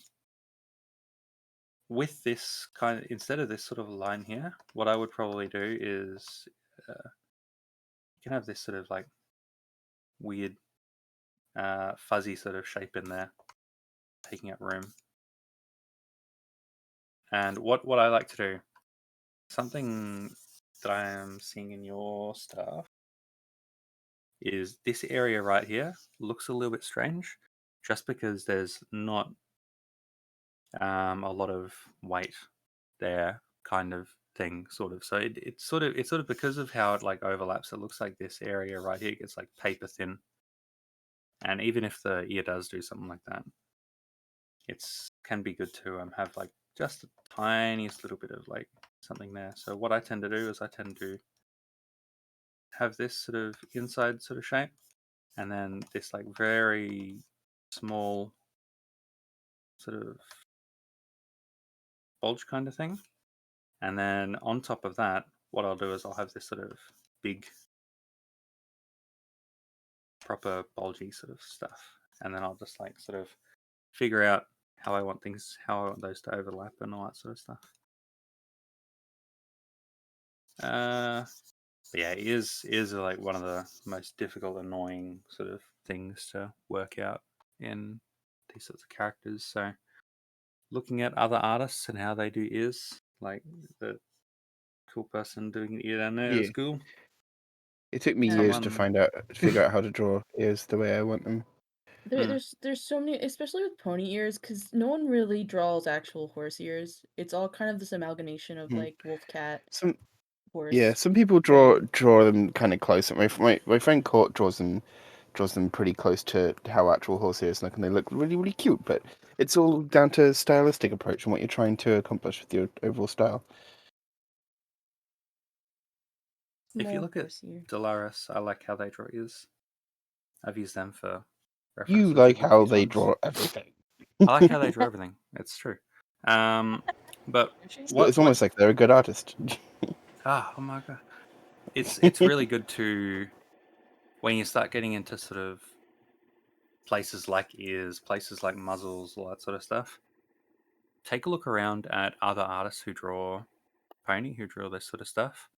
With this kind of, instead of this sort of line here, what I would probably do is you can have this sort of like weird fuzzy sort of shape in there, taking up room. And what I like to do, something that I am seeing in your stuff, is this area right here looks a little bit strange, just because there's not a lot of weight there, kind of thing, sort of. So it's sort of because of how it like overlaps. It looks like this area right here gets like paper thin. And even if the ear does do something like that, it's can be good to have like just the tiniest little bit of like something there. So what I tend to do is I tend to have this sort of inside sort of shape, and then this like very small sort of bulge kind of thing. And then on top of that, what I'll do is I'll have this sort of big, proper bulgy sort of stuff. And then I'll just like sort of figure out how I want those to overlap and all that sort of stuff. But yeah, ears are like one of the most difficult, annoying sort of things to work out in these sorts of characters. So looking at other artists and how they do ears, like the cool person doing an ear down there is cool. It took me years to figure out how to draw ears the way I want them. There's so many, especially with pony ears, because no one really draws actual horse ears. It's all kind of this amalgamation of like wolf, cat, horse. Yeah, some people draw them kind of close. My friend Court draws them pretty close to how actual horse ears look, and they look really, really cute. But it's all down to stylistic approach and what you're trying to accomplish with your overall style. If you look at Dolaris, I like how they draw ears. I've used them for references. You like how they draw everything. I like how they draw everything. It's true. But it's almost like they're a good artist. Oh my god, it's really good to when you start getting into sort of places like ears, places like muzzles, all that sort of stuff. Take a look around at other artists who draw pony, who draw this sort of stuff,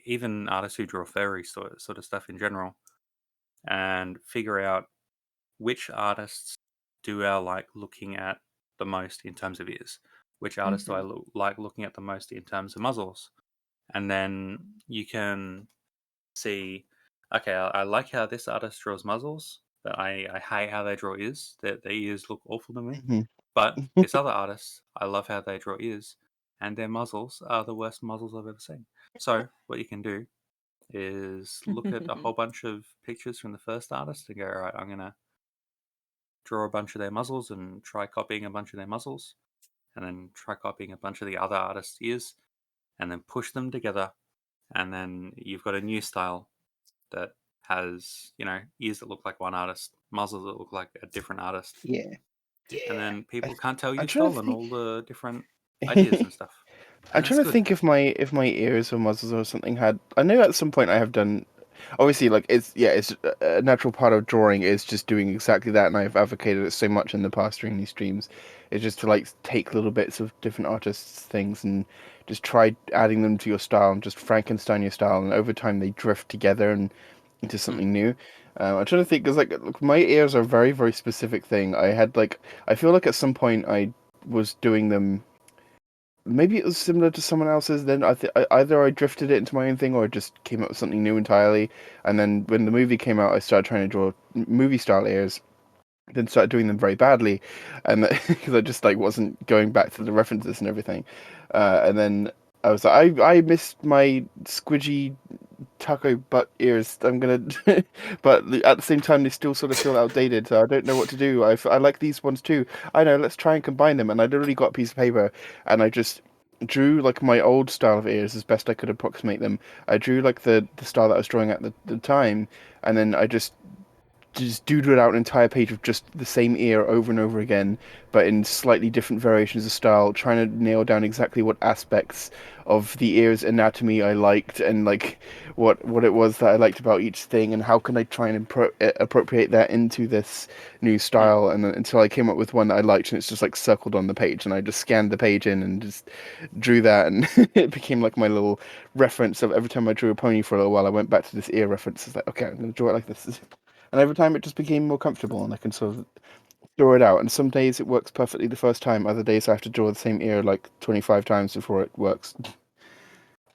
even artists who draw furry sort of stuff in general, and figure out which artists do I like looking at the most in terms of ears, which artists do I like looking at the most in terms of muzzles, and then you can see, okay, I like how this artist draws muzzles, but I hate how they draw ears. Their ears look awful to me. But this other artist, I love how they draw ears, and their muzzles are the worst muzzles I've ever seen. So what you can do is look at a whole bunch of pictures from the first artist and go, all right, I'm going to draw a bunch of their muzzles and try copying a bunch of their muzzles, and then try copying a bunch of the other artist's ears, and then push them together, and then you've got a new style that has, ears that look like one artist, muzzles that look like a different artist. Yeah. And then people can't tell you've stolen all the different ideas and stuff. I'm trying to think if my ears or muzzles or something had. I know at some point I have done obviously, like it's a natural part of drawing is just doing exactly that, and I've advocated it so much in the past during these streams. Is just to like take little bits of different artists' things and just try adding them to your style and just Frankenstein your style, and over time they drift together and into something new. I'm trying to think because like look, my ears are a very very specific thing. I feel like at some point I was doing them. Maybe it was similar to someone else's. Then either I drifted it into my own thing or I just came up with something new entirely. And then when the movie came out, I started trying to draw movie style ears. Then started doing them very badly, and because I just like wasn't going back to the references and everything. And then I was like, I missed my squidgy taco butt ears. I'm gonna, but at the same time, they still sort of feel outdated. So I don't know what to do. I like these ones too. I know. Let's try and combine them. And I literally got a piece of paper, and I just drew like my old style of ears as best I could approximate them. I drew like the style that I was drawing at the time, and then I just doodled out an entire page of just the same ear over and over again, but in slightly different variations of style, trying to nail down exactly what aspects of the ear's anatomy I liked, and like what it was that I liked about each thing, and how can I try and appropriate that into this new style. And then, until I came up with one that I liked, and it's just like circled on the page, and I just scanned the page in and just drew that, and it became like my little reference of every time I drew a pony for a little while, I went back to this ear reference. It's like, okay, I'm going to draw it like this. And over time, it just became more comfortable, and I can sort of draw it out. And some days it works perfectly the first time. Other days I have to draw the same ear like 25 times before it works.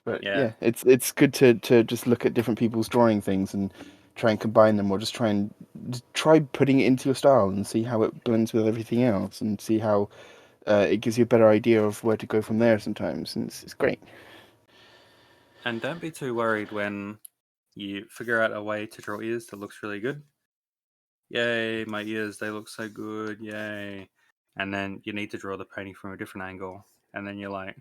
But Yeah. it's good to just look at different people's drawing things and try and combine them, or just try putting it into your style and see how it blends with everything else, and see how it gives you a better idea of where to go from there sometimes. And it's great. And don't be too worried when you figure out a way to draw ears that looks really good. Yay, my ears, they look so good, yay. And then you need to draw the pony from a different angle. And then you're like,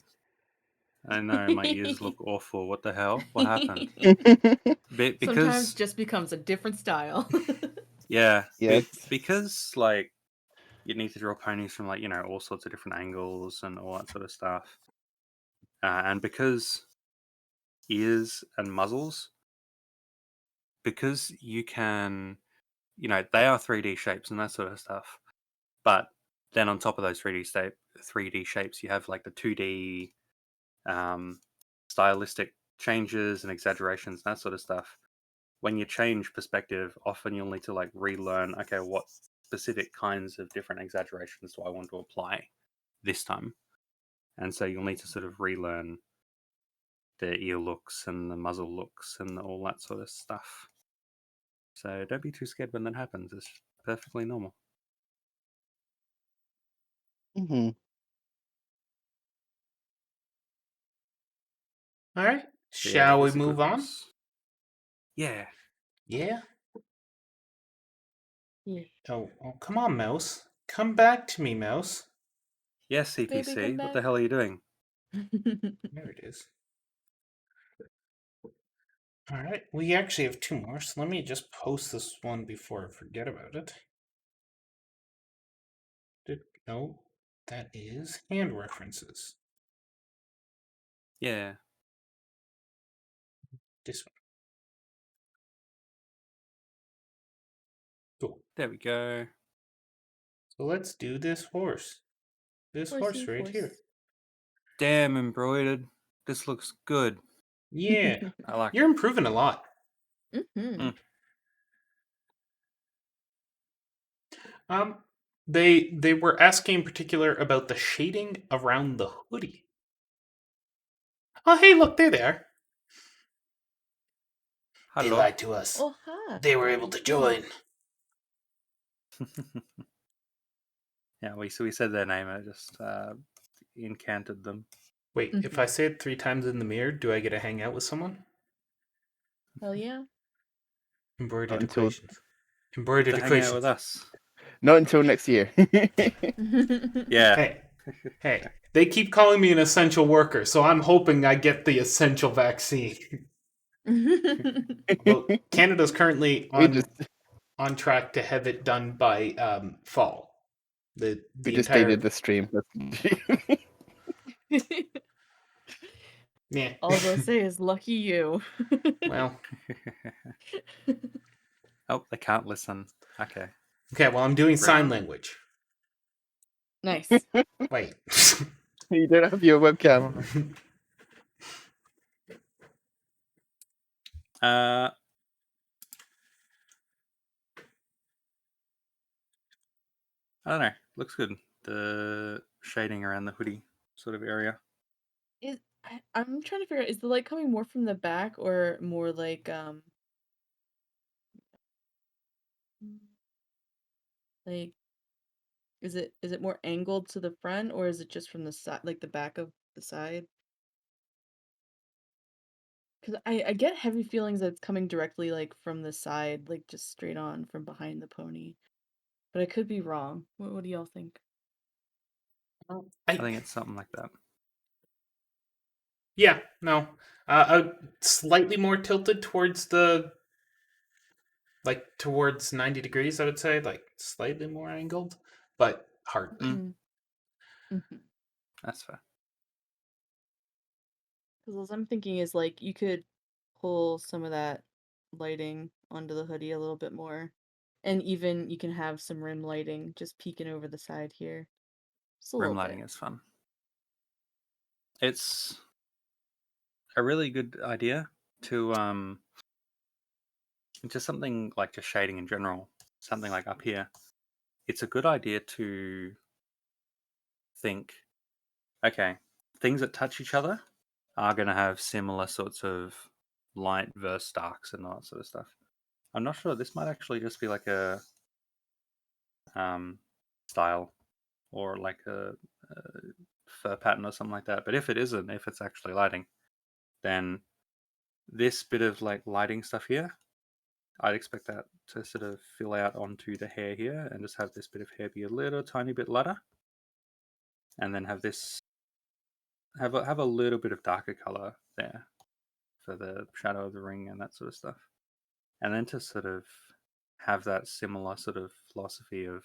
I know, my ears look awful. What the hell? What happened? Sometimes Because, just becomes a different style. yeah, Yes. because, like, you need to draw ponies from, like, all sorts of different angles and all that sort of stuff. And because ears and muzzles, because you can, they are 3D shapes and that sort of stuff. But then on top of those 3D shapes, you have like the 2D stylistic changes and exaggerations and that sort of stuff. When you change perspective, often you'll need to like relearn, okay, what specific kinds of different exaggerations do I want to apply this time? And so you'll need to sort of relearn the ear looks and the muzzle looks and all that sort of stuff. So don't be too scared when that happens. It's perfectly normal. Mm-hmm. All right. So, Shall we ears are move good on? looks. Yeah. Yeah. Yeah. Oh, come on, Mouse. Come back to me, Mouse. Yes, Baby, CPC. come What the back. hell are you doing? There it is. All right. We actually have two more, so let me just post this one before I forget about it. No, that is hand references. Yeah. This one. Cool. There we go. So let's do this horse. This Horsey horse right horse. here. Damn embroidered. This looks good. Yeah. I like You're it. improving a lot. Mm-hmm. They were asking in particular about the shading around the hoodie. Oh, hey, look, they're there. They Hello. lied to us. Oh, hi. They were able to join. Yeah, we said their name. I just encountered them. Wait, if I say it 3 times in the mirror, do I get to hang out with someone? Hell yeah. Embroidered Until equations. Embroidered To hang out equations. with us. not until next year. Yeah. Hey, they keep calling me an essential worker, so I'm hoping I get the essential vaccine. Well, Canada's currently on track to have it done by fall. The we just entire dated the stream. Yeah. All I'll say is lucky you. Well, Oh, they can't listen. Okay. okay, well, I'm doing sign Brilliant. language. Nice. Wait. You don't have your webcam on. Uh, I don't know. Looks good. The shading around the hoodie sort of area. I'm trying to figure out, is the light coming more from the back or more like like is it more angled to the front, or is it just from the side, like the back of the side? Because I get heavy feelings that it's coming directly like from the side, like just straight on from behind the pony. But I could be wrong. What do y'all think? I think it's something like that. Yeah, no. Slightly more tilted towards towards 90 degrees, I would say. Like, slightly more angled, but hardly. Mm. Mm-hmm. That's fair. Because I'm thinking is like you could pull some of that lighting onto the hoodie a little bit more. And even you can have some rim lighting just peeking over the side here. Just a Rim little lighting bit. is fun. It's a really good idea to just something like just shading in general, something like up here. It's a good idea to think, okay, things that touch each other are going to have similar sorts of light versus darks and all that sort of stuff. I'm not sure. This might actually just be like a style or like a fur pattern or something like that. But if it isn't, if it's actually lighting, then this bit of like lighting stuff here, I'd expect that to sort of fill out onto the hair here and just have this bit of hair be a little tiny bit lighter, and then have this have a little bit of darker color there for the shadow of the ring and that sort of stuff, and then to sort of have that similar sort of philosophy of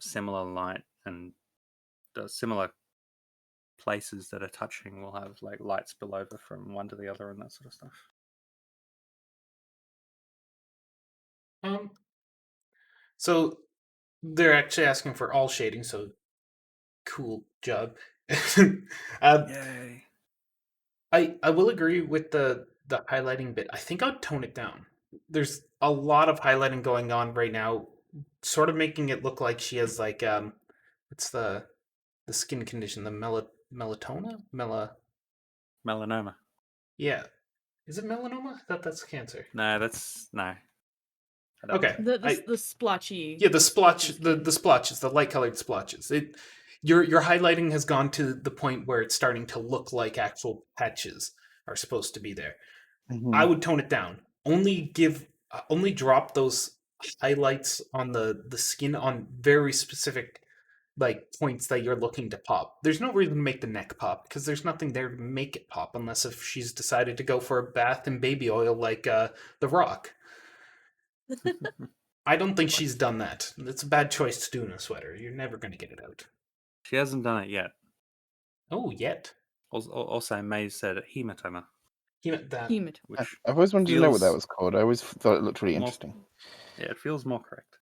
similar light and the similar places that are touching will have like light spill over from one to the other and that sort of stuff. So they're actually asking for all shading, so cool job. Yay. I will agree with the highlighting bit. I think I'd tone it down. There's a lot of highlighting going on right now, sort of making it look like she has like what's the skin condition, the melatona? Melanoma. Yeah. Is it melanoma? I thought that's cancer. No, that's no. I don't Okay. think The splotchy. Yeah, the splotch, looking the skin. the splotches, the light colored splotches. Your highlighting has gone to the point where it's starting to look like actual patches are supposed to be there. I would tone it down. Only drop those highlights on the skin on very specific like points that you're looking to pop. There's no reason to make the neck pop because there's nothing there to make it pop unless if she's decided to go for a bath in baby oil like The Rock. I don't think she's done that. It's a bad choice to do in a sweater. You're never going to get it out. she hasn't done it yet. Oh, yet. Also, Maze said hematoma, You know, that Hematoma. which I've always wanted to know what that feels was called. I always thought it looked really more, interesting. yeah, it feels more correct.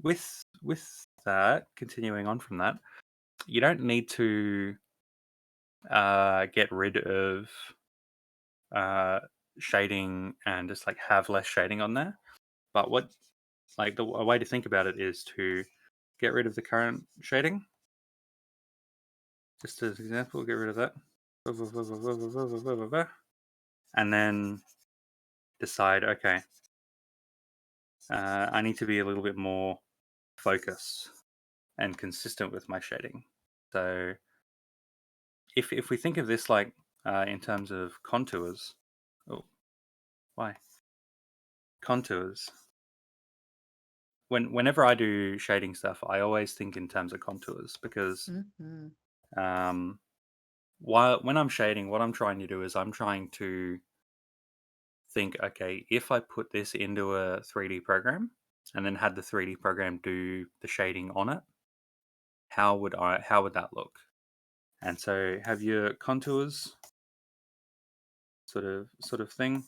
With that, continuing on from that, you don't need to get rid of shading and just like have less shading on there. But what like a way to think about it is to get rid of the current shading. Just as an example, get rid of that. And then decide, okay, I need to be a little bit more focused and consistent with my shading. So if we think of this like in terms of contours, oh, why? Contours. Whenever I do shading stuff, I always think in terms of contours because Mm-hmm. when I'm shading, what I'm trying to do is I'm trying to think, okay, if I put this into a 3D program and then had the 3D program do the shading on it, how would that look? And so have your contours sort of thing,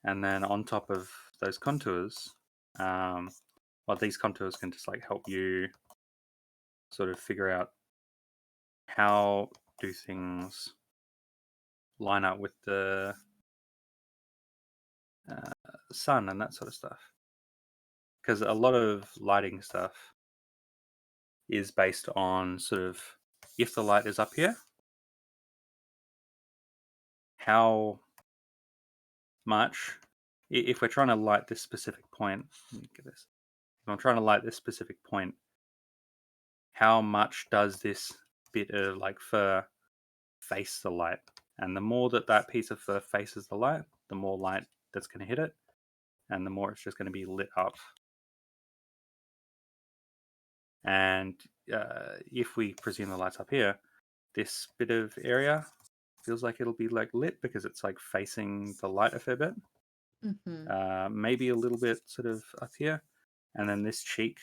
and then on top of those contours, these contours can just like help you sort of figure out how do things line up with the sun and that sort of stuff. Because a lot of lighting stuff is based on sort of, if the light is up here, how much, if we're trying to light this specific point, let me get this. If I'm trying to light this specific point, how much does this bit of like fur face the light? And the more that piece of fur faces the light, the more light that's going to hit it, and the more it's just going to be lit up. And if we presume the light's up here, this bit of area feels like it'll be like lit because it's like facing the light a fair bit. Maybe a little bit sort of up here, and then this cheek,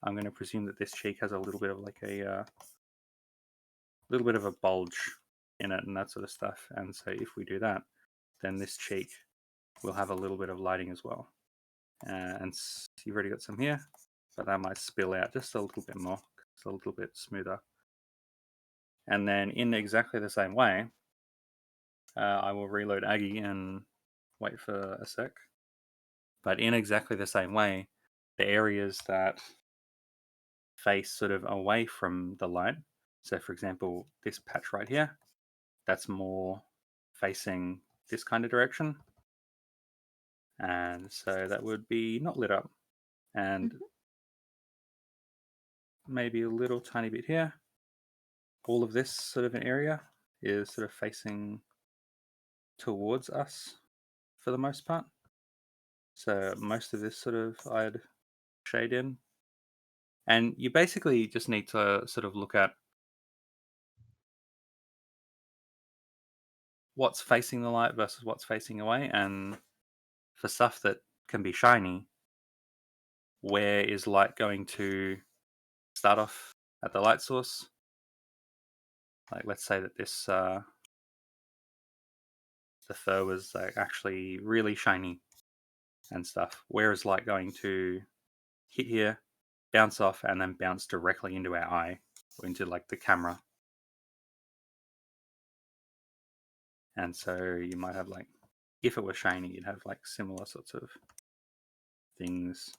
I'm going to presume that this cheek has a little bit of like a little bit of a bulge in it and that sort of stuff. And so if we do that, then this cheek will have a little bit of lighting as well. And you've already got some here, but that might spill out just a little bit more. It's a little bit smoother. And then in exactly the same way, I will reload Aggie and wait for a sec. But in exactly the same way, the areas that face sort of away from the light, so for example, this patch right here, that's more facing this kind of direction. And so that would be not lit up. And maybe a little tiny bit here. All of this sort of an area is sort of facing towards us for the most part. So most of this sort of I'd shade in. And you basically just need to sort of look at what's facing the light versus what's facing away. And for stuff that can be shiny, where is light going to start off at the light source? Like let's say that this the fur was like actually really shiny and stuff. Where is light going to hit here, bounce off, and then bounce directly into our eye or into like the camera? And so you might have like, if it were shiny, you'd have like similar sorts of things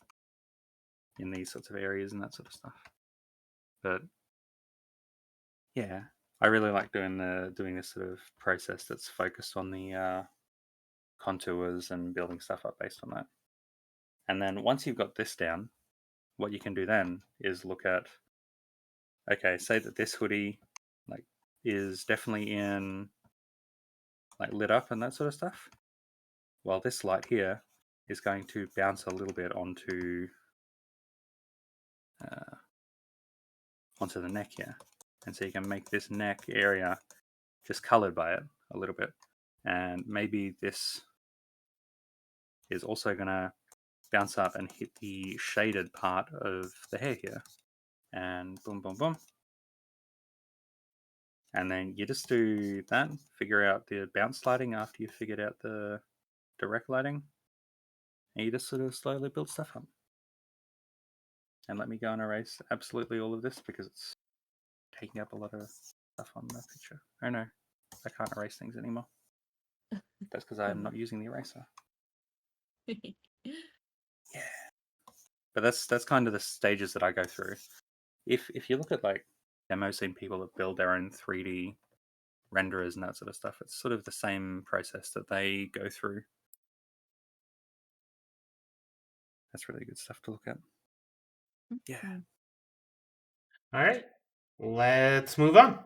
in these sorts of areas and that sort of stuff. But yeah, I really like doing this sort of process that's focused on the contours and building stuff up based on that. And then once you've got this down, what you can do then is look at, okay, say that this hoodie like is definitely in like lit up and that sort of stuff. Well, this light here is going to bounce a little bit onto the neck here. And so you can make this neck area just colored by it a little bit. And maybe this is also going to bounce up and hit the shaded part of the hair here. And boom, boom, boom. And then you just do that, figure out the bounce lighting after you figured out the direct lighting. And you just sort of slowly build stuff up. And let me go and erase absolutely all of this because it's taking up a lot of stuff on the picture. Oh no, I can't erase things anymore. That's because I'm not using the eraser. Yeah. But that's kind of the stages that I go through. If you look at like demo scene people that build their own 3D renderers and that sort of stuff, it's sort of the same process that they go through. That's really good stuff to look at. Yeah. All right, let's move on.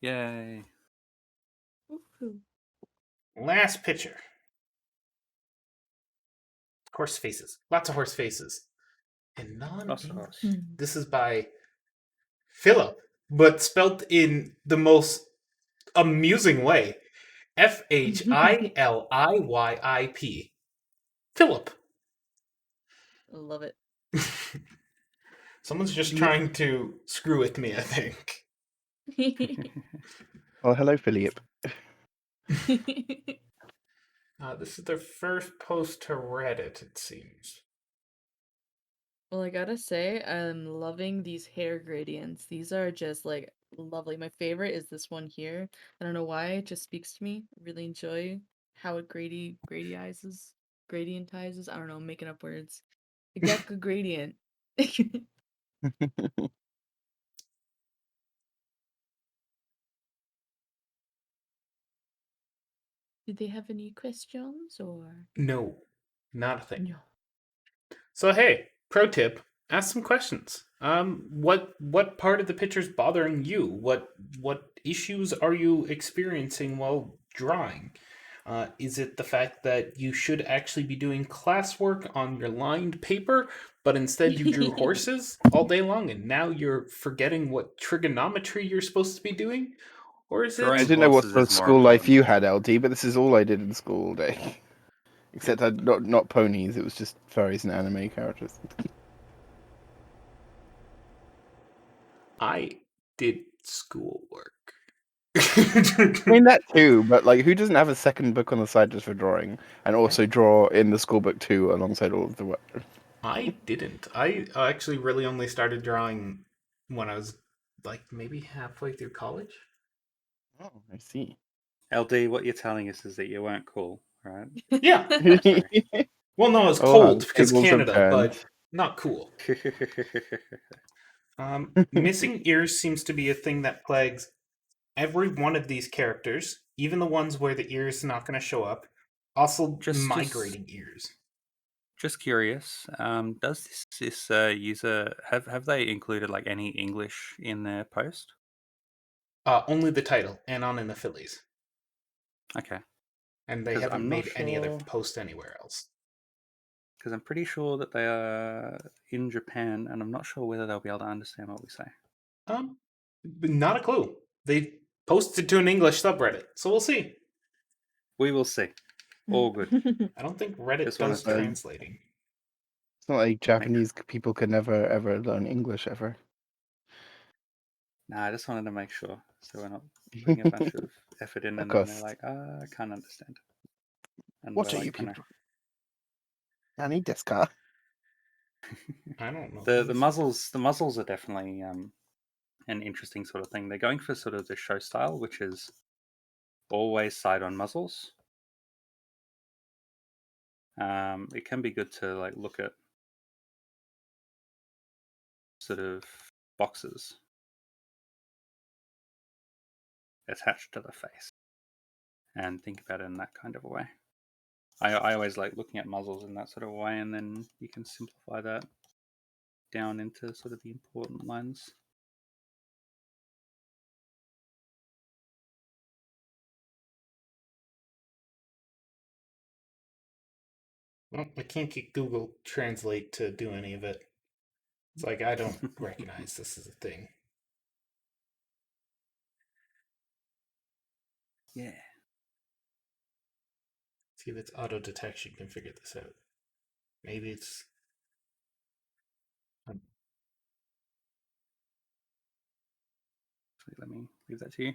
Yay. Last picture. Horse faces. Lots of horse faces. And non-English. This is by Philip, but spelled in the most amusing way. Philiyip. Philip. Love it. Someone's just trying to screw with me, I think. Oh, hello, Philippe. This is their first post to Reddit, it seems. Well, I gotta say, I'm loving these hair gradients. These are just like lovely. My favorite is this one here. I don't know why, it just speaks to me. Really enjoy how it gradientizes. I don't know, I'm making up words. It got good gradient. Did they have any questions or No, not a thing. no? So hey, pro tip: ask some questions. What part of the picture's bothering you? What issues are you experiencing while drawing? Is it the fact that you should actually be doing classwork on your lined paper, but instead you drew horses all day long, and now you're forgetting what trigonometry you're supposed to be doing? Or is I Drawing it? didn't know what horses sort of is more school life important. you had, LD, but this is all I did in school all day. Except I not ponies. It was just furries and anime characters. I did schoolwork. I mean that too, but like, who doesn't have a second book on the side just for drawing, and also draw in the school book too, alongside all of the work? I didn't. I actually really only started drawing when I was like maybe halfway through college. Oh, I see. LD, what you're telling us is that you weren't cool, right? Yeah. Sorry. Well, no, it was Oh, how cold the because tables have Canada, turned. but not cool. Missing ears seems to be a thing that plagues every one of these characters, even the ones where the ear is not going to show up. Also, just migrating ears. just curious. Does this user have they included like any English in their post? Only the title, Anon and the Phillies. Okay, And they because haven't I'm not made any other sure. post anywhere else. Because I'm pretty sure that they are in Japan, and I'm not sure whether they'll be able to understand what we say. Not a clue. They posted to an English subreddit, so we'll see. We will see. All good. I don't think Reddit Just does wanted to. translating. It's not like Japanese people could never ever learn English ever. Nah, I just wanted to make sure, so we're not putting a bunch of effort in, Of and then course. they're like, I can't understand. And What we're are like, you I know. people? Nani desu ka? I don't know. The muzzles are definitely an interesting sort of thing. They're going for sort of the show style, which is always side on muzzles. It can be good to like look at sort of boxes attached to the face and think about it in that kind of a way. I always like looking at muzzles in that sort of way, and then you can simplify that down into sort of the important lines. Well, I can't get Google Translate to do any of it. It's like I don't recognize this as a thing. Yeah. See if it's auto detection can figure this out. Maybe it's. Let me leave that to you.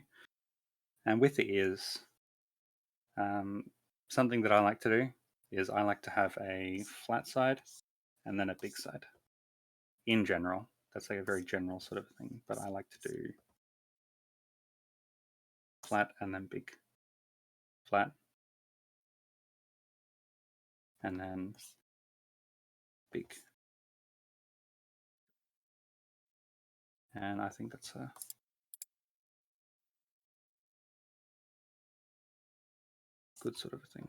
And with the ears, something that I like to do is I like to have a flat side and then a big side. In general, that's like a very general sort of thing, but I like to do flat and then big, flat, and then big. And I think that's a good sort of a thing.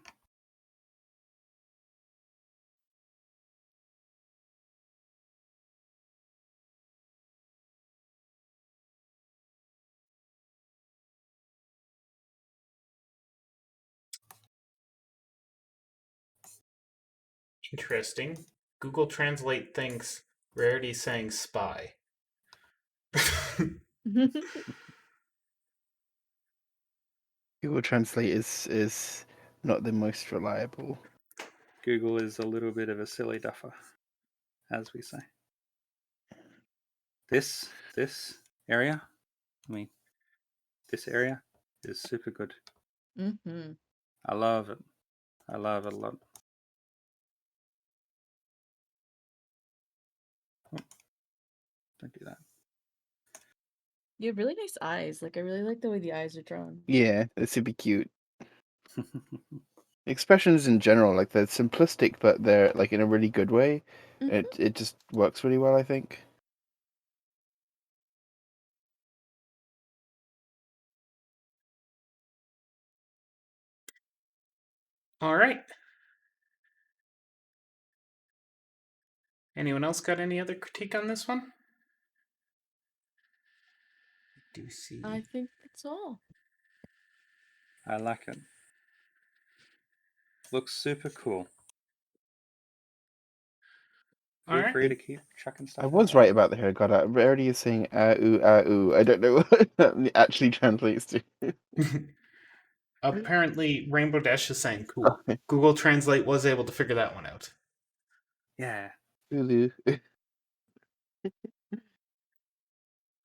Interesting. Google Translate thinks Rarity's saying spy. Google Translate is not the most reliable. Google is a little bit of a silly duffer, as we say. This area, I mean, this area is super good. Mm-hmm. I love it. I love it a lot. Oh, don't do that. You have really nice eyes. Like I really like the way the eyes are drawn. Yeah, it's super cute. Expressions in general, like they're simplistic, but they're like in a really good way. Mhm. It just works really well, I think. All right. Anyone else got any other critique on this one? Do see. I think that's all. I like it. Looks super cool. All Feel right. free to keep chucking stuff. I was right about the hair. God, I already is saying ooh, ooh. I don't know what that actually translates to. Apparently, Rainbow Dash is saying cool. Google Translate was able to figure that one out. Yeah. Hulu.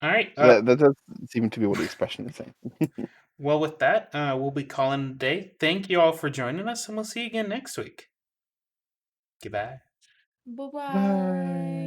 All right. That does seem to be what the expression is saying. Well, with that, we'll be calling it a day. Thank you all for joining us, and we'll see you again next week. Goodbye. Bye-bye. Bye.